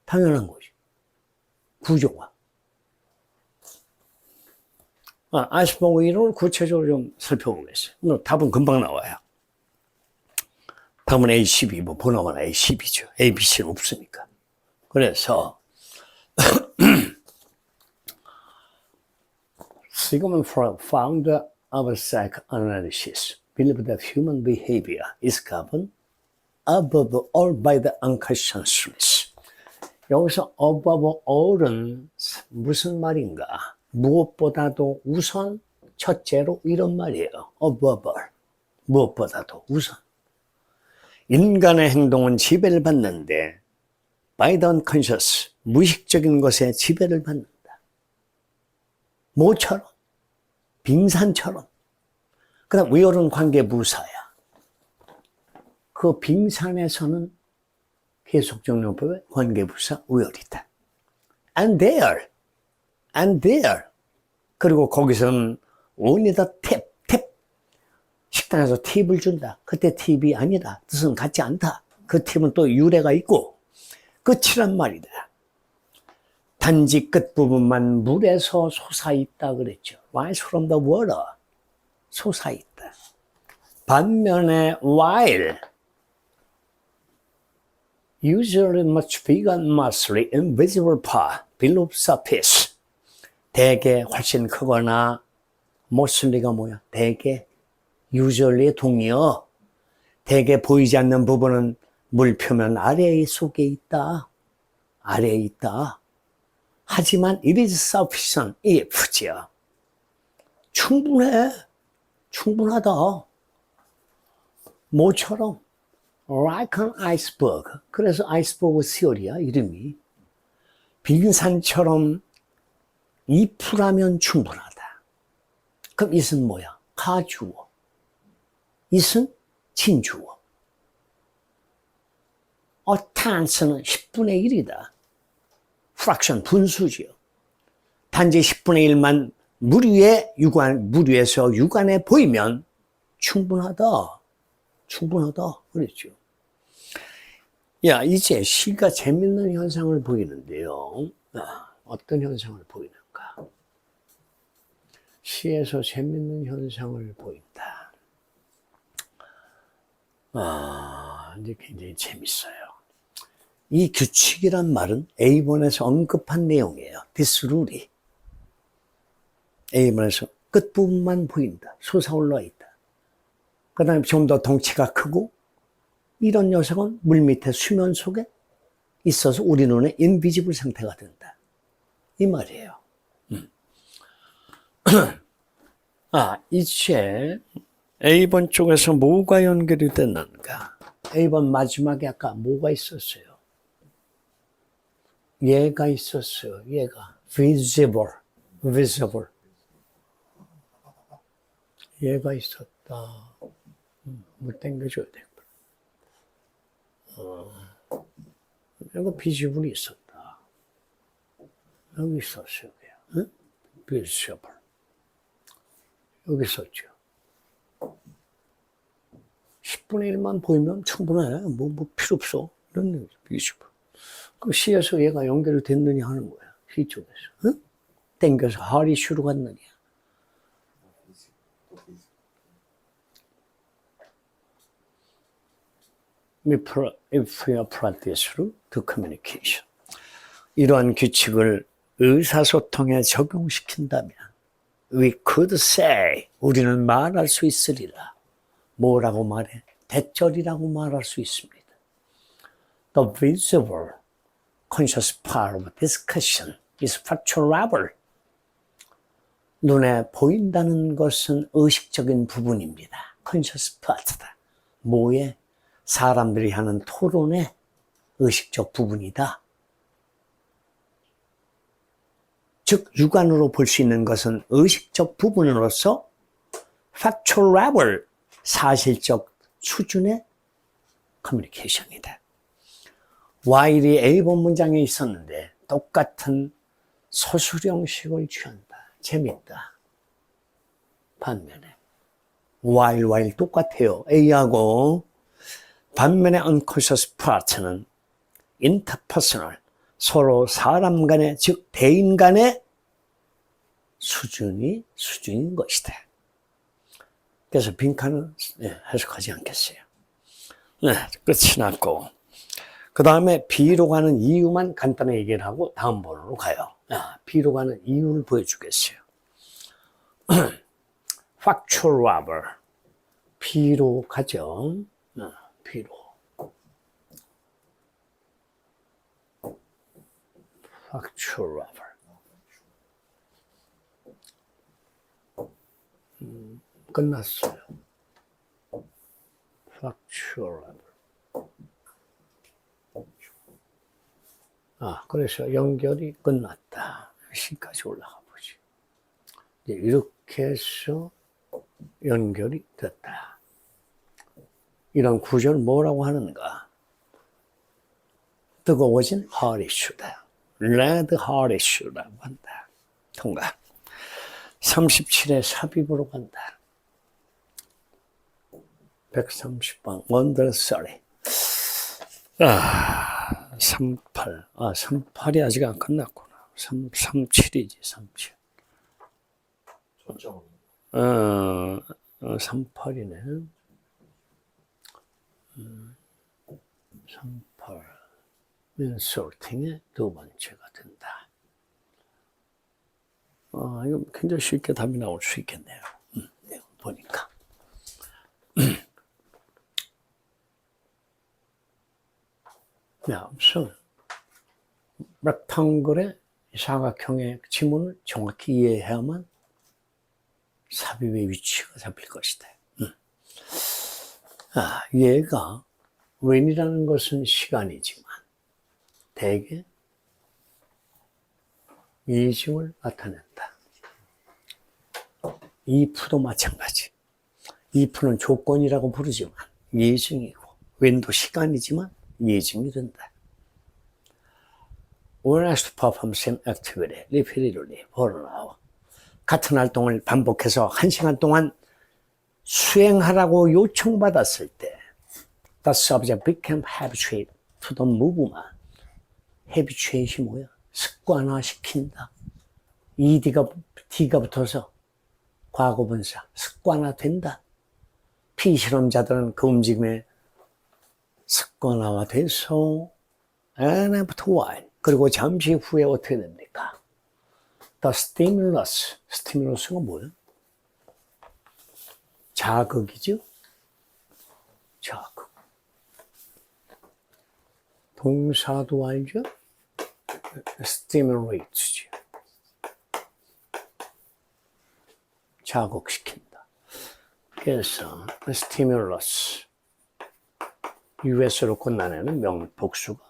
당연한 거지. 구조가. 아이스버그 이론을 구체적으로 좀 살펴보겠어요. 답은 금방 나와요. 답은 A12, 뭐 번호만 A12죠. A, B, C는 없으니까. 그래서 Sigmund Freud, founder of psychoanalysis, believed that human behavior is governed above all by the unconsciousness. 여기서 above all은 무슨 말인가? 무엇보다도 우선, 첫째로 이런 말이에요. above all. 무엇보다도 우선. 인간의 행동은 지배를 받는데 by the unconscious, 무의식적인 것에 지배를 받는다. 뭐처럼? 빙산처럼. 그 다음 의열은 관계부사야. 그 빙산에서는 계속적용법의 관계부사 의열이다. And there. 그리고 거기서는 only the tip. 식당에서 팁을 준다. 그때 팁이 아니다. 뜻은 같지 않다. 그 팁은 또 유래가 있고 끝이란 말이다. 단지 끝부분만 물에서 솟아있다 그랬죠. Rise from the water. 솟아있다. 반면에 while usually much bigger and mostly invisible part below surface. 대개 훨씬 크거나 mostly가 뭐야? 대개 usually의 동의어. 대개 보이지 않는 부분은 물 표면 아래에 속에 있다. 아래에 있다. 하지만 it is sufficient if죠. 충분하다. 뭐처럼? like an iceberg. 그래서 아이스버그 시어리야, 이름이. 빙산처럼 if라면 충분하다. 그럼 it은 뭐야? 가주어. it은 진주어. tance는 10분의 1이다. 프랙션, 분수지요. 단지 10분의 1만 물 위에서 육안에 보이면 충분하다. 그랬죠. 야, 이제 시가 재밌는 현상을 보이는데요. 어떤 현상을 보이는가? 시에서 재밌는 현상을 보인다. 이제 굉장히 재밌어요. 이 규칙이란 말은 A번에서 언급한 내용이에요. This rule이. A번에서 끝부분만 보인다. 솟아올라 있다. 그 다음에 좀 더 덩치가 크고 이런 녀석은 물 밑에 수면 속에 있어서 우리 눈에 인비지블 상태가 된다. 이 말이에요. 이제 A번 쪽에서 뭐가 연결이 됐는가? A번 마지막에 아까 뭐가 있었어요? 얘가 있었어요. 얘가 visible. 얘가 있었다. 뭐 땡겨줘야 돼. 이거 비지블이 있었다. 여기 있었어요. 응? visible. 여기 있었죠. 10분의 1만 보이면 충분해. 뭐 필요 없어. 이런 얘기죠. visible. 그럼 C에서 얘가 연결이 됐느냐 하는 거야. C 쪽에서. 응? 땡겨서 하리 슈로 갔느냐. if we apply this to communication. 이러한 규칙을 의사소통에 적용시킨다면 we could say, 우리는 말할 수 있으리라. 뭐라고 말해? 대절이라고 말할 수 있습니다. The visible conscious part of discussion is factual. 눈에 보인다는 것은 의식적인 부분입니다. conscious part다. 뭐에? 사람들이 하는 토론의 의식적 부분이다. 즉 육안으로 볼 수 있는 것은 의식적 부분으로서 factual, 사실적 수준의 커뮤니케이션이다. while이 A번 문장에 있었는데 똑같은 서술형식을 취한다. 재밌다. 반면에 while 똑같아요. A하고. 반면에 unconscious part는 interpersonal, 서로 사람 간의, 즉 대인 간의 수준인 것이다. 그래서 빈칸은 해석하지 않겠어요. 끝이 났고, 그 다음에 B로 가는 이유만 간단히 얘기를 하고 다음 번으로 가요. B로 가는 이유를 보여주겠어요. factual rubber. B로 가죠. B로. factual rubber. 끝났어요. factual rubber. 그래서 연결이 끝났다. C까지 올라가 보지. 이렇게 해서 연결이 됐다. 이런 구조를 뭐라고 하는가? 뜨거워진 hot issue다. red hot issue라고 한다. 통과. 37에 삽입으로 간다. 130번 원더서리. 38. 38이 아직 안 끝났구나. 37이지, 37. 38이네. 38. 인솔팅의 두 번째가 된다. 이거 굉장히 쉽게 답이 나올 수 있겠네요. 보니까. 우선 렉탱글의 사각형의 지문을 정확히 이해해야만 삽입의 위치가 잡힐 것이다. 얘가 when이라는 것은 시간이지만 대개 이중을 나타낸다. if도 마찬가지. if는 조건이라고 부르지만 이중이고 when도 시간이지만 이중이 된다. When asked to perform same activity repeatedly for an hour, 같은 활동을 반복해서 1시간 동안 수행하라고 요청받았을 때 the subject became habituated to the movement. habituate이 뭐야? 습관화시킨다. D가 붙어서 과거분사, 습관화된다. 피실험자들은 그 움직임에 습관화돼서 and after a while, 그리고 잠시 후에 어떻게 됩니까? The stimulus가 뭐예요? 자극이죠? 자극. 동사도 알죠? stimulate죠. 자극시킨다. 그래서 stimulus, us로 끝나는 복수가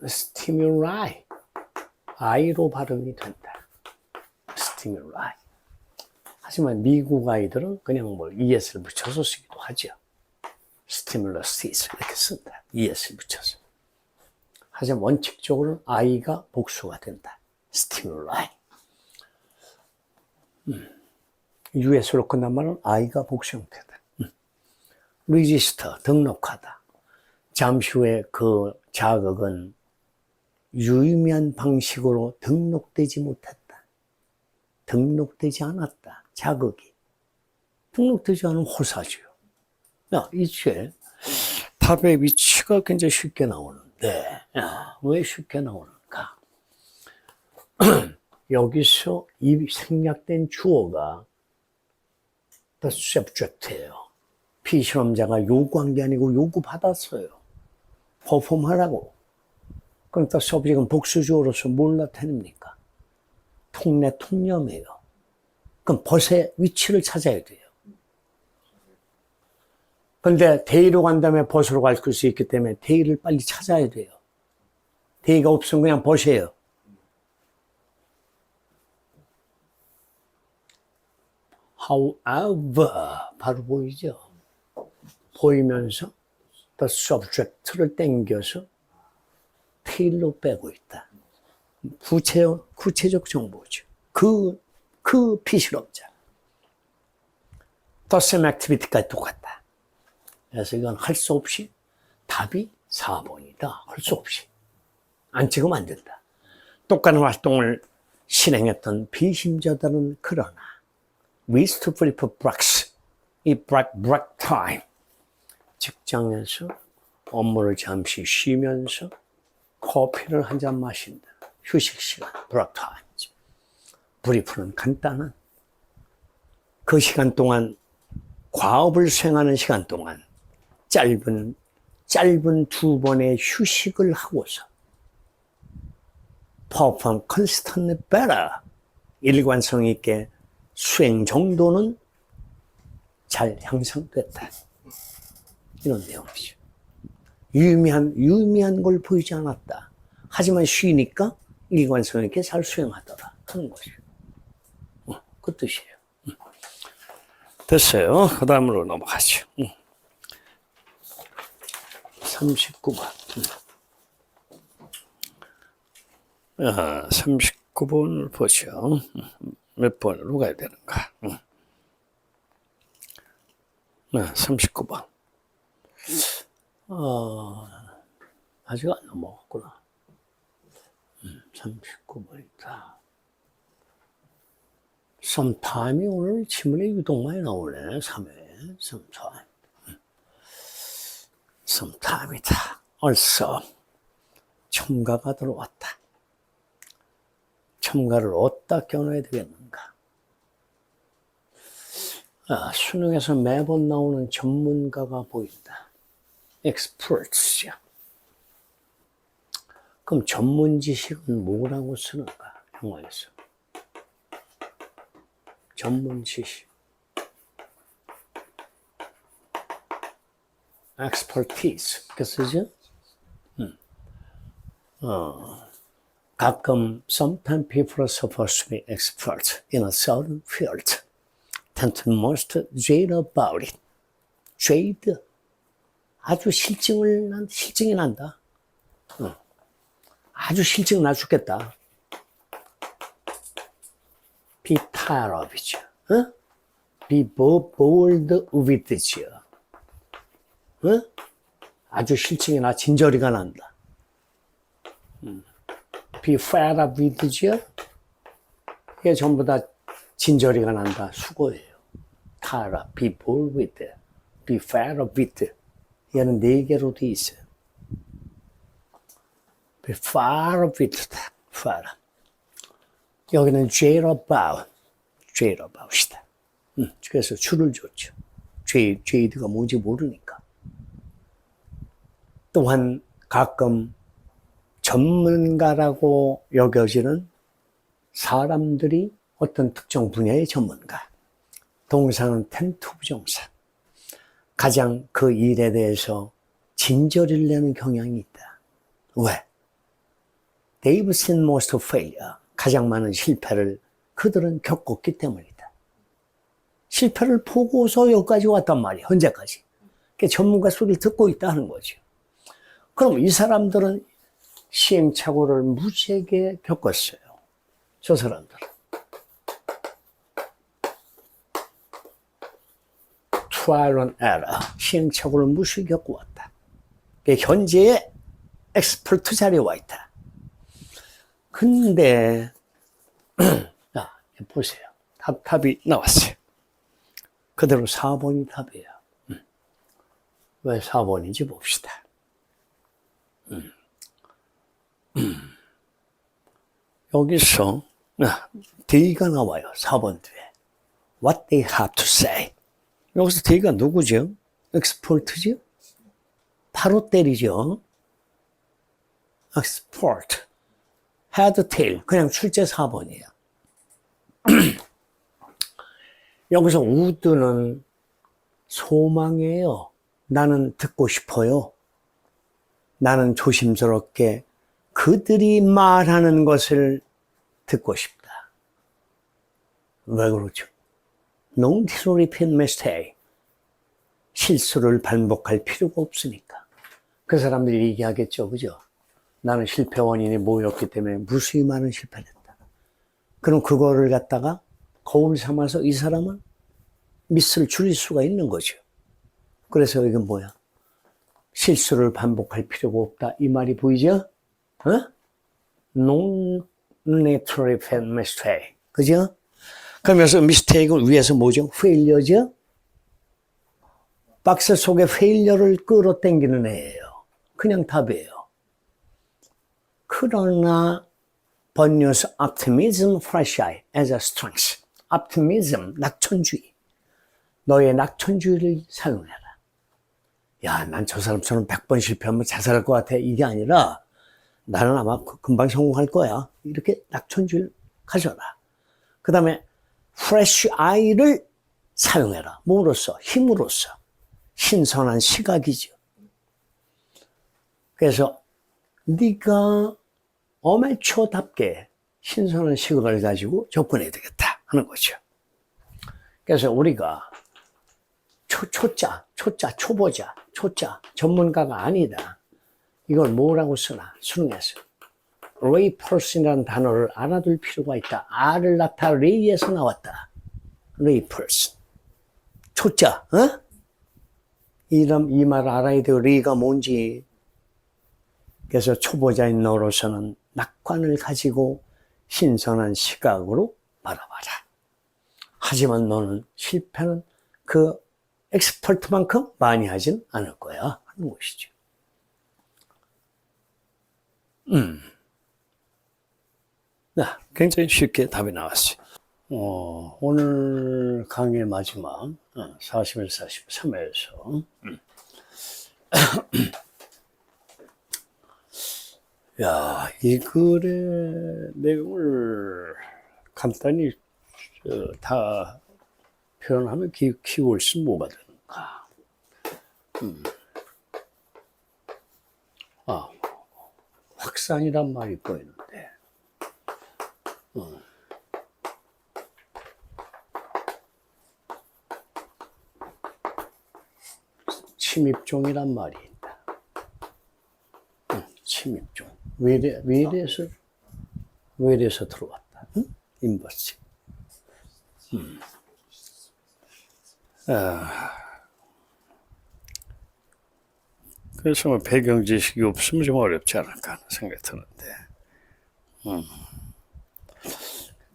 stimuli, i로 발음이 된다. stimuli. 하지만 미국 아이들은 그냥 es를 붙여서 쓰기도 하죠. stimuluses 이렇게 쓴다. es를 붙여서. 하지만 원칙적으로는 i가 복수가 된다. stimuli. us로 끝난 말은 i가 복수 형태다. register, 등록하다. 잠시 후에 그 자극은 유의미한 방식으로 등록되지 못했다. 등록되지 않았다. 자극이. 등록되지 않은 호사죠. 이제 답의 위치가 굉장히 쉽게 나오는데 왜 쉽게 나오는가? 여기서 이 생략된 주어가 the subject예요. 피실험자가 요구한 게 아니고 요구받았어요. 퍼폼하라고. 그럼 the subject은 복수주어로서 뭘 나타냅니까? 통내 통념이에요. 그럼 벗의 위치를 찾아야 돼요. 근데 대의로 간 다음에 벗으로 갈 수 있기 때문에 대의를 빨리 찾아야 돼요. 대의가 없으면 그냥 벗이에요. However, 바로 보이죠? 보이면서 the subject를 당겨서 tail로 빼고 있다. 구체적 정보죠. 그 피실험자. the same activity까지 똑같다. 그래서 이건 할 수 없이 답이 4번이다. 할 수 없이. 안 찍으면 안 된다. 똑같은 활동을 실행했던 비심자들은 그러나 with to brief breaks, 이 break time, 직장에서 업무를 잠시 쉬면서 커피를 한 잔 마신다. 휴식 시간, break time. 브리프는 간단한 그 시간 동안 과업을 수행하는 시간 동안 짧은 2번의 휴식을 하고서 perform consistently better, 일관성 있게 수행 정도는 잘 향상됐다. 이런 내용이죠. 유의미한 걸 보이지 않았다. 하지만 쉬니까 일관성 있게 잘 수행하더라 하는 것이죠. 그 뜻이에요. 됐어요. 그 다음으로 넘어가죠. 39번. 39번을 보죠. 몇 번으로 가야 되는가? 39번. 아직 안 넘어갔구나. 39번이다. sometime이 오늘 지문에 유독 많이 나오네. 3회. sometime이다. also. 첨가가 들어왔다. 첨가를 어디다 껴넣어야 되겠는가? 수능에서 매번 나오는 전문가가 보인다. experts야. 그럼 전문 지식은 뭐라고 쓰는가? 영어에서. 전문 지식. expertise. 이렇게 쓰죠? 가끔 sometimes people are supposed to be experts in a certain field. tend to most jade about it. jade. 아주 실증이 난다. 아주 실증 나 죽겠다. be tired of이죠. be bored with죠. 아주 실증이 나 진저리가 난다. be fed up with죠. 이게 전부 다 진저리가 난다. 수고예요. tired up, be bored with, be fed up with. 얘는 4개로 돼 있어요. be far up with, far up. 여기는 jade about이다. 그래서 줄을 줬죠. jade가 뭔지 모르니까. 또한 가끔 전문가라고 여겨지는 사람들이 어떤 특정 분야의 전문가. 동사는 tend to 부정사. 가장 그 일에 대해서 진저리를 내는 경향이 있다. 왜? They've seen most failure. 가장 많은 실패를 그들은 겪었기 때문이다. 실패를 보고서 여기까지 왔단 말이야. 현재까지. 그러니까 전문가 소리를 듣고 있다는 거죠. 그럼 이 사람들은 시행착오를 무지하게 겪었어요. 저 사람들은. trial and error. 시행착오를 무수히 겪어왔다. 현재의 엑스퍼트 자리에 와 있다. 근데 보세요. 답이 나왔어요. 그대로 4번이 답이에요. 왜 4번인지 봅시다. 여기서 D가 나와요. 4번 뒤에. What they have to say. 여기서 D가 누구죠? export죠? 바로 때리죠. export. head tail. 그냥 출제 4번이에요. 여기서 would는 소망이에요. 나는 듣고 싶어요. 나는 조심스럽게 그들이 말하는 것을 듣고 싶다. 왜 그러죠? No need to repeat mistake. 실수를 반복할 필요가 없으니까. 그 사람들이 얘기하겠죠. 그죠? 나는 실패 원인이 뭐였기 때문에 무수히 많은 실패를 했다. 그럼 그거를 갖다가 거울 삼아서 이 사람은 미스를 줄일 수가 있는 거죠. 그래서 이건 뭐야? 실수를 반복할 필요가 없다. 이 말이 보이죠? No need to repeat mistake. 그죠? 그러면서 mistake은 위에서 뭐죠? failure죠? 박스 속에 failure를 끌어당기는 애예요. 그냥 답이에요. 그러나 but use optimism, fresh eye as a strength. optimism, 낙천주의. 너의 낙천주의를 사용해라. 야, 난 저 사람처럼 100번 실패하면 자살할 것 같아. 이게 아니라 나는 아마 금방 성공할 거야. 이렇게 낙천주의를 가져라. 그 다음에 fresh eye를 사용해라. 뭐로써? 힘으로써. 신선한 시각이죠. 그래서 네가 어메추어답게 신선한 시각을 가지고 접근해야 되겠다 하는 거죠. 그래서 우리가 초보자, 전문가가 아니다. 이걸 뭐라고 쓰나? 수능에서. layperson이라는 단어를 알아둘 필요가 있다. R을 낳다 lay에서 나왔다. layperson. 초자, 이 말 알아야 돼요. lay가 뭔지. 그래서 초보자인 너로서는 낙관을 가지고 신선한 시각으로 바라봐라. 하지만 너는 실패는 그 엑스퍼트만큼 많이 하진 않을 거야 하는 것이죠. 굉장히 쉽게 답이 나왔어요. 오늘 강의의 마지막 41, 43에서 야, 이 글의 내용을 간단히 다 표현하면 키워드는 뭐가 되는가? 확산이란 말이 보이는데, 침입종이란 말이 있다. 침입종. 외래에서 들어왔다. 인버스. 그래서 뭐 배경 지식이 없으면 좀 어렵지 않을까 하는 생각이 드는데,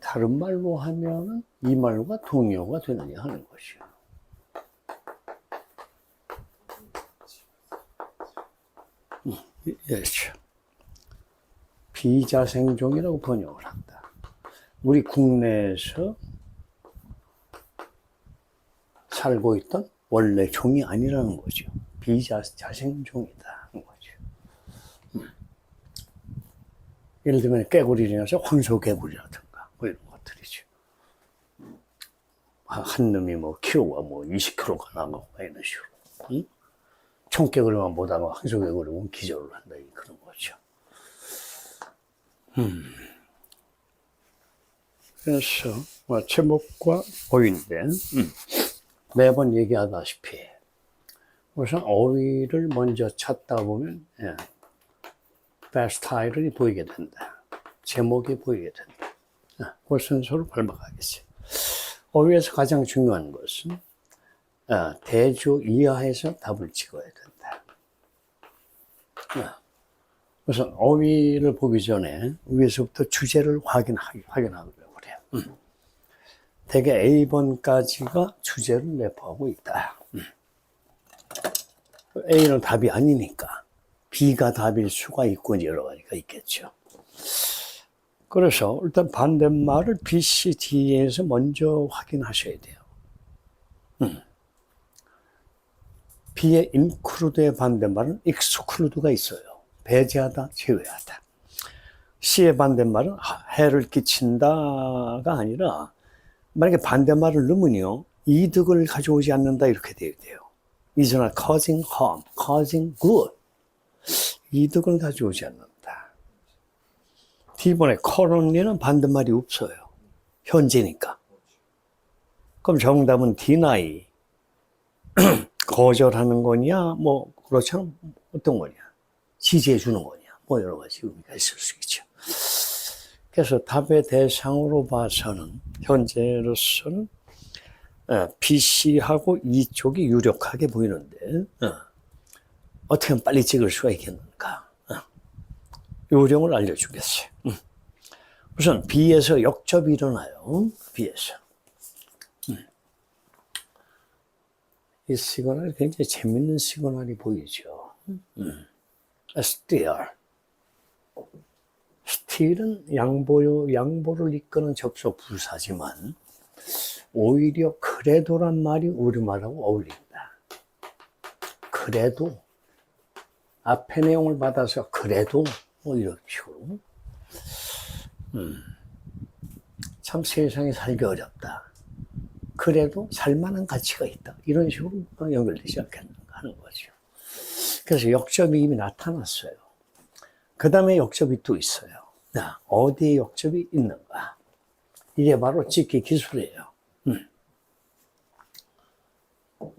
다른 말로 하면 이 말과 동의어가 되느냐 하는 것이요. 그렇죠. 비자생종이라고 번역을 한다. 우리 국내에서 살고 있던 원래 종이 아니라는 거죠. 비자생종이다 하는 거죠. 예를 들면 깨구리라서 황소개구리라든가 뭐 이런 것들이죠. 한 놈이 뭐 키로가 뭐 20kg가 나가고 이런 식으로. 총개구리만 보다가 황소개구리 보면 기절을 한다 그런 거죠. 그래서 뭐 제목과 어휘인데 매번 얘기하다시피 우선 어휘를 먼저 찾다 보면 베스트 타이틀이 보이게 된다. 제목이 보이게 된다. 그 순서로 밟아가겠어요. 어휘에서 가장 중요한 것은 대조 이하에서 답을 찍어야 된다. 그래서 어휘를 보기 전에 위에서부터 주제를 확인하려고 그래요. 대개 A번까지가 주제를 내포하고 있다. A는 답이 아니니까 B가 답일 수가 있고 여러 가지가 있겠죠. 그래서 일단 반대말을 B, C, D에서 먼저 확인하셔야 돼요. B의 include의 반대말은 exclude가 있어요. 배제하다, 제외하다. C의 반대말은 해를 끼친다가 아니라 만약에 반대말을 넣으면요, 이득을 가져오지 않는다 이렇게 되어야 돼요. is not causing harm, causing good. 이득을 가져오지 않는다. D번에 currently는 반대말이 없어요. 현재니까. 그럼 정답은 deny. 거절하는 거냐, 뭐 그렇죠. 어떤 거냐, 지지해 주는 거냐, 뭐 여러 가지 의미가 있을 수 있죠. 그래서 답의 대상으로 봐서는 현재로서는 B, C하고 이쪽이 유력하게 보이는데 어떻게 하면 빨리 찍을 수가 있겠는가? 요령을 알려주겠어요. 우선 B에서 역접이 일어나요. B에서. 이 시그널이 굉장히 재밌는 시그널이 보이죠. still. still은 양보를 이끄는 접속 부사지만 오히려 그래도란 말이 우리말하고 어울린다. 그래도 앞의 내용을 받아서 그래도 뭐 이런 식으로 참 세상에 살기 어렵다. 그래도 살만한 가치가 있다. 이런 식으로 연결되지 않겠는가 하는 거죠. 그래서 역접이 이미 나타났어요. 그 다음에 역접이 또 있어요. 어디에 역접이 있는가? 이게 바로 찍기 기술이에요.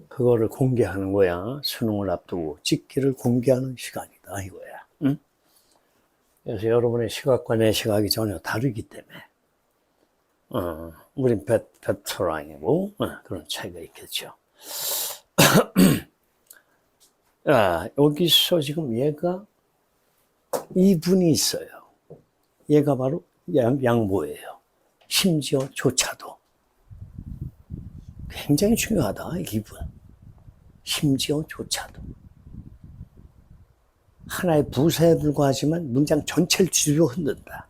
그거를 공개하는 거야. 수능을 앞두고 찍기를 공개하는 시간이다 이거야. 그래서 여러분의 시각과 내 시각이 전혀 다르기 때문에 우린 베테랑이고 그런 차이가 있겠죠. 여기서 지금 얘가 이분이 있어요. 얘가 바로 양보예요. 심지어 조차도. 굉장히 중요하다, 이분. 심지어 조차도. 하나의 부사에 불과하지만 문장 전체를 뒤로 흔든다.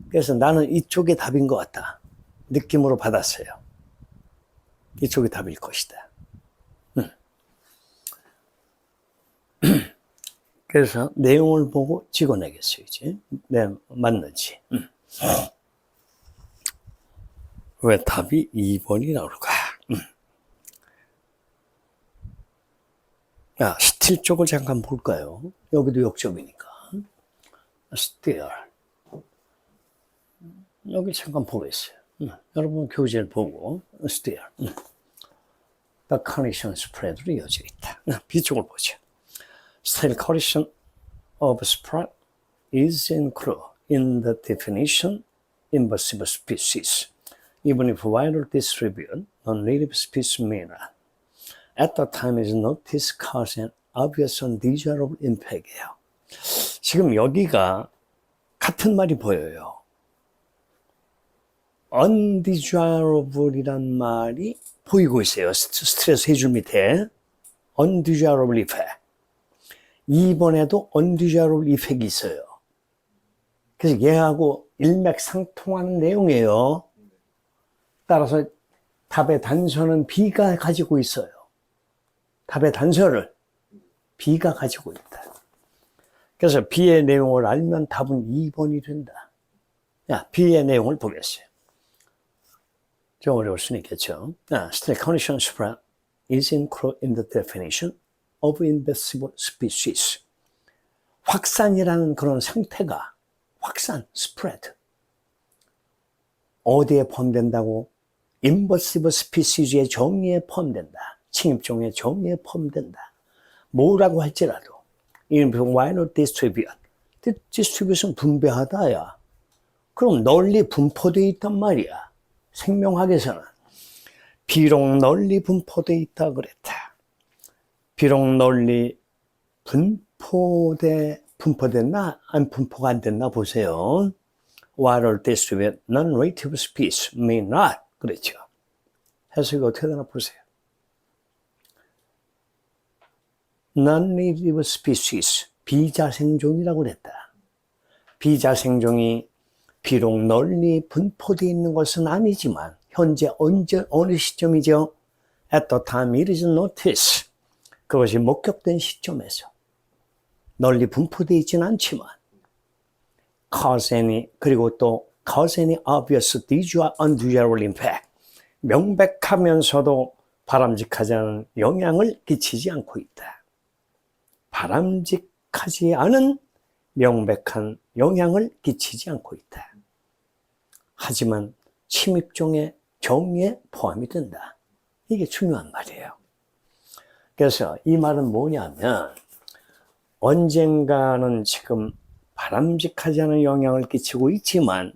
그래서 나는 이쪽이 답인 것 같다. 느낌으로 받았어요. 이쪽이 답일 것이다. 그래서 내용을 보고 찍어내겠어요, 이제. 네, 맞는지. 왜 답이 2번이 나올까? 스틸 쪽을 잠깐 볼까요? 여기도 역접이니까. 스틸. 여기 잠깐 보겠어요. 여러분 교재를 보고 still the condition spread로 이어져 있다. B쪽을 보죠. Still condition of spread is included in the definition invasive species, even if widely distributed, non-native species may not. At the time is noticed cause an obvious undesirable impact이에요. 지금 여기가 같은 말이 보여요. undesirable이란 말이 보이고 있어요. 스트레스 세 줄 밑에 undesirable effect. 2번에도 undesirable effect이 있어요. 그래서 얘하고 일맥상통하는 내용이에요. 따라서 답의 단서는 B가 가지고 있어요. 답의 단서를 B가 가지고 있다. 그래서 B의 내용을 알면 답은 2번이 된다. B의 내용을 보겠어요. 좀 어려울 수는 있겠죠. Still condition spread is included in the definition of invasive species. 확산이라는 그런 상태가 확산, spread. 어디에 포함된다고? invasive species의 정의에 포함된다. 침입종의 정의에 포함된다. 뭐라고 할지라도 widely distributed. distribution 분배하다야. 그럼 널리 분포되어 있단 말이야. 생명학에서는 비록 널리 분포되어 있다 그랬다. 비록 널리 분포됐나 안 분포가 안 됐나 보세요. widely distributed non-native species may not 그랬죠. 해석이 어떻게 되나 보세요. non-native species, 비자생종이라고 그랬다. 비자생종이 비록 널리 분포되어 있는 것은 아니지만 현재 어느 시점이죠? At the time it is noticed. 그것이 목격된 시점에서 널리 분포되어 있지는 않지만 그리고 또 cause any obvious undesirable impact. 명백하면서도 바람직하지 않은 영향을 끼치지 않고 있다. 바람직하지 않은 명백한 영향을 끼치지 않고 있다. 하지만 침입종의 정의에 포함이 된다. 이게 중요한 말이에요. 그래서 이 말은 뭐냐면 언젠가는 지금 바람직하지 않은 영향을 끼치고 있지만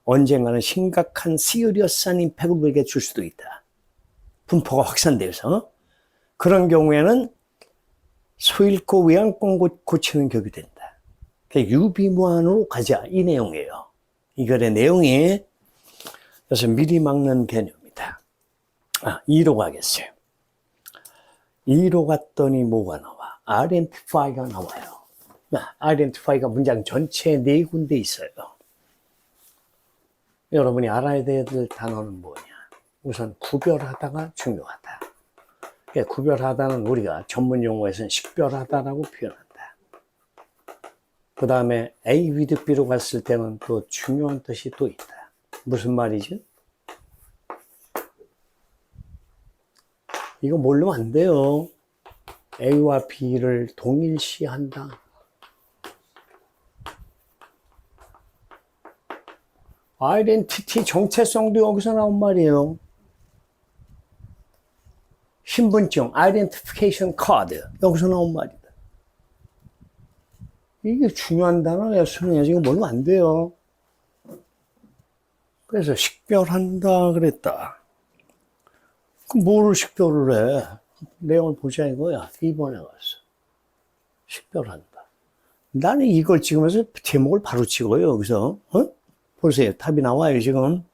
언젠가는 심각한 serious 임팩을 우리에게 줄 수도 있다. 분포가 확산돼서 그런 경우에는 소잃고 외양권 고치는 격이 된다. 유비무환으로 가자 이 내용이에요. 이 글의 내용이 그래서 미리 막는 개념이다. 2로 가겠어요. 2로 갔더니 뭐가 나와? identify가 나와요. identify가 문장 전체에 4군데 있어요. 여러분이 알아야 될 단어는 뭐냐? 우선 구별하다가 중요하다. 구별하다는 우리가 전문 용어에서는 식별하다라고 표현한다. 그 다음에 A with B로 갔을 때는 또 중요한 뜻이 또 있다. 무슨 말이죠? 이거 모르면 안 돼요. A와 B를 동일시한다. 아이덴티티 정체성도 여기서 나온 말이에요. 신분증, 아이덴티피케이션 카드 여기서 나온 말이다. 이게 중요한 단어예요. 수능에서 이거 모르면 안 돼요. 그래서 식별한다 그랬다. 그럼 뭐를 식별을 해? 내용을 보자 이거야. 2번에 가서 식별한다. 나는 이걸 찍으면서 제목을 바로 찍어요. 여기서 보세요. 답이 나와요 지금.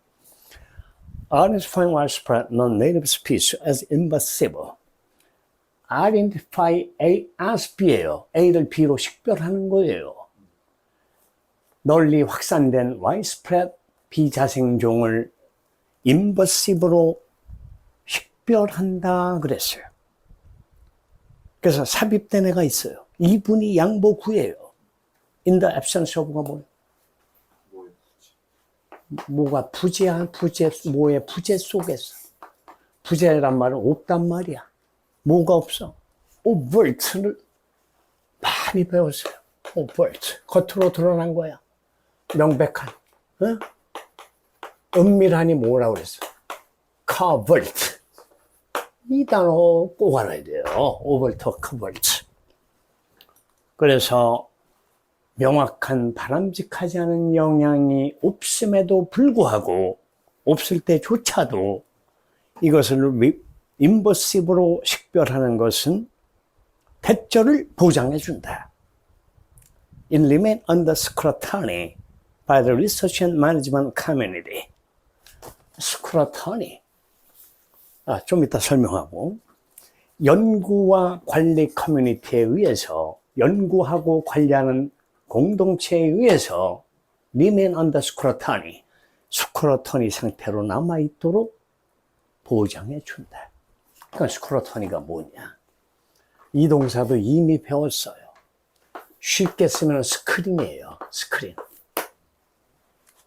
Identifying widespread non-native species as invasive. Identify A as B예요. A를 B로 식별하는 거예요. 널리 확산된 widespread 비자생종을 invasive로 식별한다 그랬어요. 그래서 삽입된 애가 있어요. 이분이 양보 구예요. In the absence of가 뭐예요? 뭐가 부재한 뭐의 부재 속에서. 부재란 말은 없단 말이야. 뭐가 없어? overt를 많이 배웠어요. overt. 겉으로 드러난 거야. 명백한. 은밀하니 뭐라고 그랬어? covert. 이 단어 꼭 알아야 돼요. overt, covert. 그래서 명확한 바람직하지 않은 영향이 없음에도 불구하고 없을 때조차도 이것을 invasive로 식별하는 것은 대절을 보장해 준다. It remains under scrutiny by the research and management community. scrutiny. 좀 이따 설명하고 연구와 관리 커뮤니티에 의해서 연구하고 관리하는 공동체에 의해서 remain under scrutiny, 스크루터니 상태로 남아있도록 보장해 준다. 그러니까 스크루터니가 뭐냐? 이 동사도 이미 배웠어요. 쉽게 쓰면 스크린이에요. 스크린.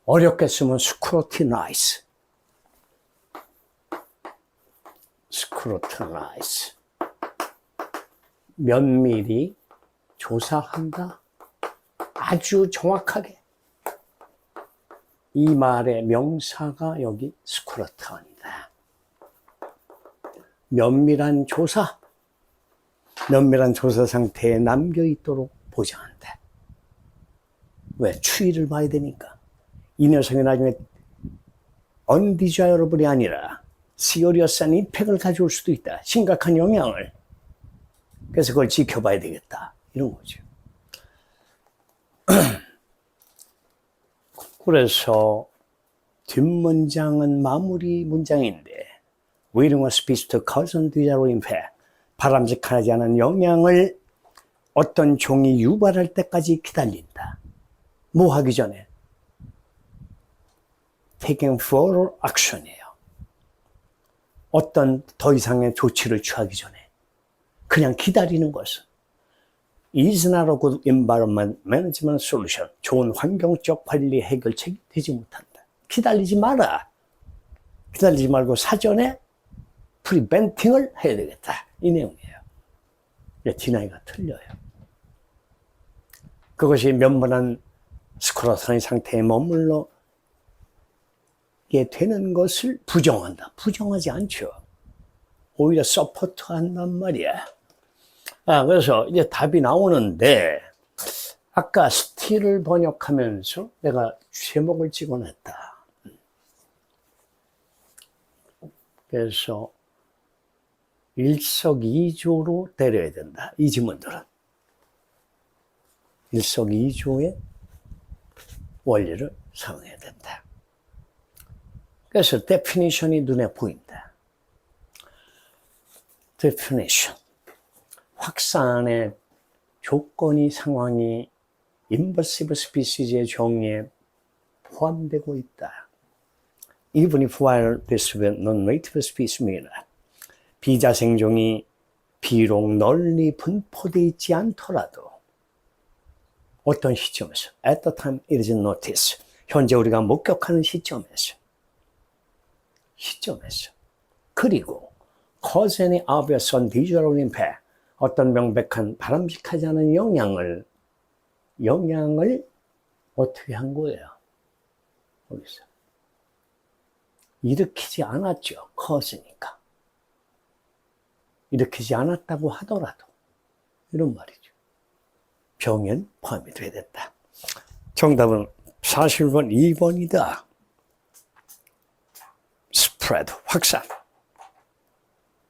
어렵게 쓰면 scrutinize. scrutinize. 면밀히 조사한다. 아주 정확하게. 이 말의 명사가 여기 스크루터니다. 면밀한 조사. 면밀한 조사 상태에 남겨있도록 보장한다. 왜? 추이를 봐야 되니까. 이 녀석이 나중에 undesirable이 아니라 serious한 임팩을 가져올 수도 있다. 심각한 영향을. 그래서 그걸 지켜봐야 되겠다. 이런 거죠. 그래서 뒷문장은 마무리 문장인데 Waiting a speech to cause undesirable impact. 바람직하지 않은 영향을 어떤 종이 유발할 때까지 기다린다. 뭐 하기 전에? taking further action이에요. 어떤 더 이상의 조치를 취하기 전에 그냥 기다리는 것은 is not a good environment management solution. 좋은 환경적 관리 해결책이 되지 못한다. 기다리지 마라. 기다리지 말고 사전에 프리벤팅을 해야 되겠다. 이 내용이에요. 디나이가 틀려요. 그것이 면밀한 스크로탄의 상태에 머물러 되는 것을 부정한다. 부정하지 않죠. 오히려 서포트 한단 말이야. 그래서 이제 답이 나오는데, 아까 스틸을 번역하면서 내가 제목을 찍어냈다. 그래서 일석이조로 때려야 된다. 이 지문들은. 일석이조의 원리를 사용해야 된다. 그래서 definition이 눈에 보인다. definition. 확산의 조건이, 상황이 invasive species의 정의에 포함되고 있다. Even if while this with non-native species mean 비자생종이 비록 널리 분포되어 있지 않더라도 어떤 시점에서 at the time it is noticed 현재 우리가 목격하는 시점에서 그리고 cause any obvious undesirable impact 어떤 명백한 바람직하지 않은 영향을 어떻게 한 거예요? 여기서 일으키지 않았죠. cause니까. 일으키지 않았다고 하더라도 이런 말이죠. 병엔 포함이 돼야 된다. 정답은 41번 2번이다. spread, 확산.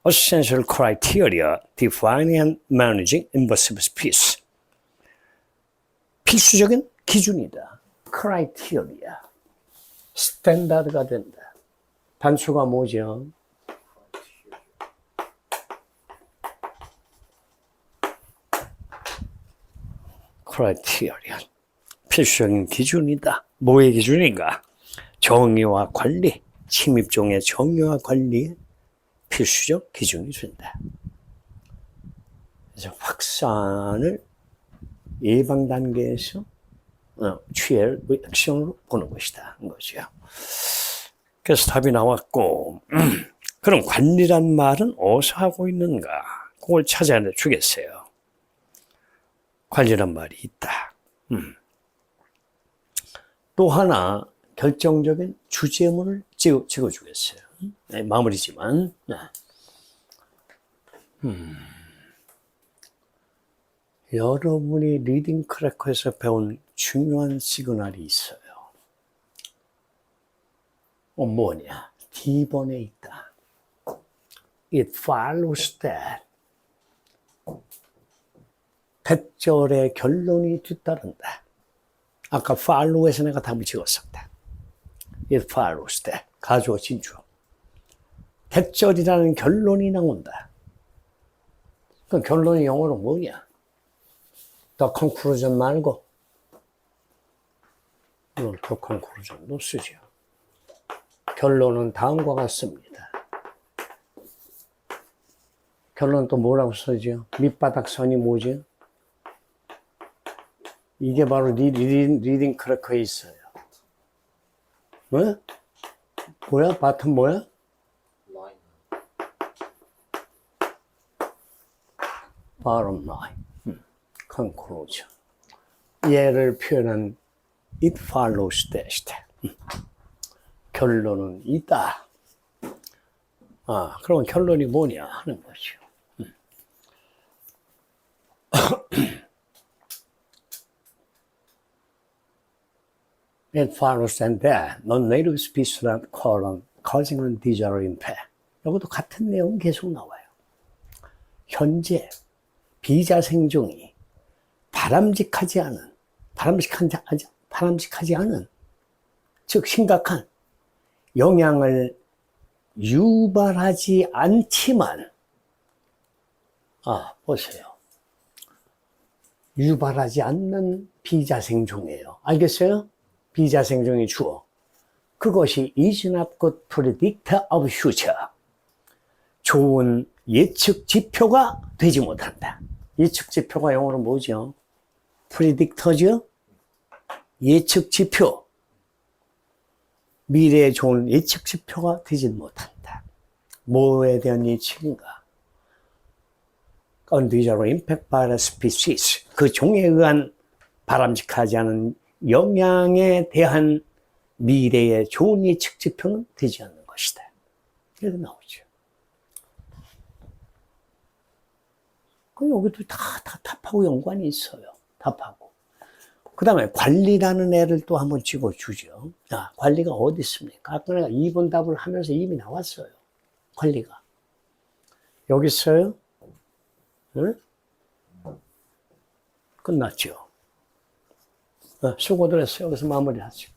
Essential criteria defining and managing invasive species. 필수적인 기준이다. criteria. 스탠다드가 된다. 단수가 뭐죠? criteria. 필수적인 기준이다. 뭐의 기준인가? 정의와 관리, 침입종의 정의와 관리에 필수적 기준이 된다. 그래서 확산을 예방 단계에서 취할 액션으로 보는 것이다. 거죠. 그래서 답이 나왔고, 그럼 관리란 말은 어디서 하고 있는가? 그걸 찾아내 주겠어요. 관리란 말이 있다. 또 하나 결정적인 주제문을 찍어주겠어요. 네, 마무리지만. 여러분이 리딩 크래커에서 배운 중요한 시그널이 있어요. 뭐냐? D번에 있다. It follows that. 대절의 결론이 뒤따른다. 아까 follow에서 내가 답을 찍었었다. It follows that. 가주어 진주어. 대절이라는 결론이 나온다. 그 결론이 영어로 뭐냐? The conclusion 말고 The conclusion도 쓰죠. 결론은 다음과 같습니다. 결론은 또 뭐라고 쓰죠? 밑바닥 선이 뭐죠? 이게 바로 리딩 크래커에 있어요. 뭐? 뭐야? 바텀 뭐야? bottom line. conclusion. 얘를 표현한 it follows that. 결론은 있다. 그러면 결론이 뭐냐 하는 거죠. It follows that non-native species causing undesirable impact. 이것도 같은 내용 계속 나와요. 현재 비자생종이 바람직하지 않은, 즉 심각한 영향을 유발하지 않지만 보세요. 유발하지 않는 비자생종이에요. 알겠어요? 비자생종의 주어. 그것이 is not good predictor of future. 좋은 예측 지표가 되지 못한다. 예측 지표가 영어로 뭐죠? predictor죠? 예측 지표. 미래에 좋은 예측 지표가 되지 못한다. 뭐에 대한 예측인가? undesirable impact by the species. 그 종에 의한 바람직하지 않은 영향에 대한 미래의 좋은 예측 지표는 되지 않는 것이다. 이렇게 나오죠. 여기도 다 답하고 연관이 있어요. 답하고. 그 다음에 관리라는 애를 또 한번 찍어주죠. 자, 관리가 어디 있습니까? 아까 내가 2번 답을 하면서 이미 나왔어요. 관리가. 여기 있어요? 응? 끝났죠. 수고들 했어요. 여기서 마무리하죠.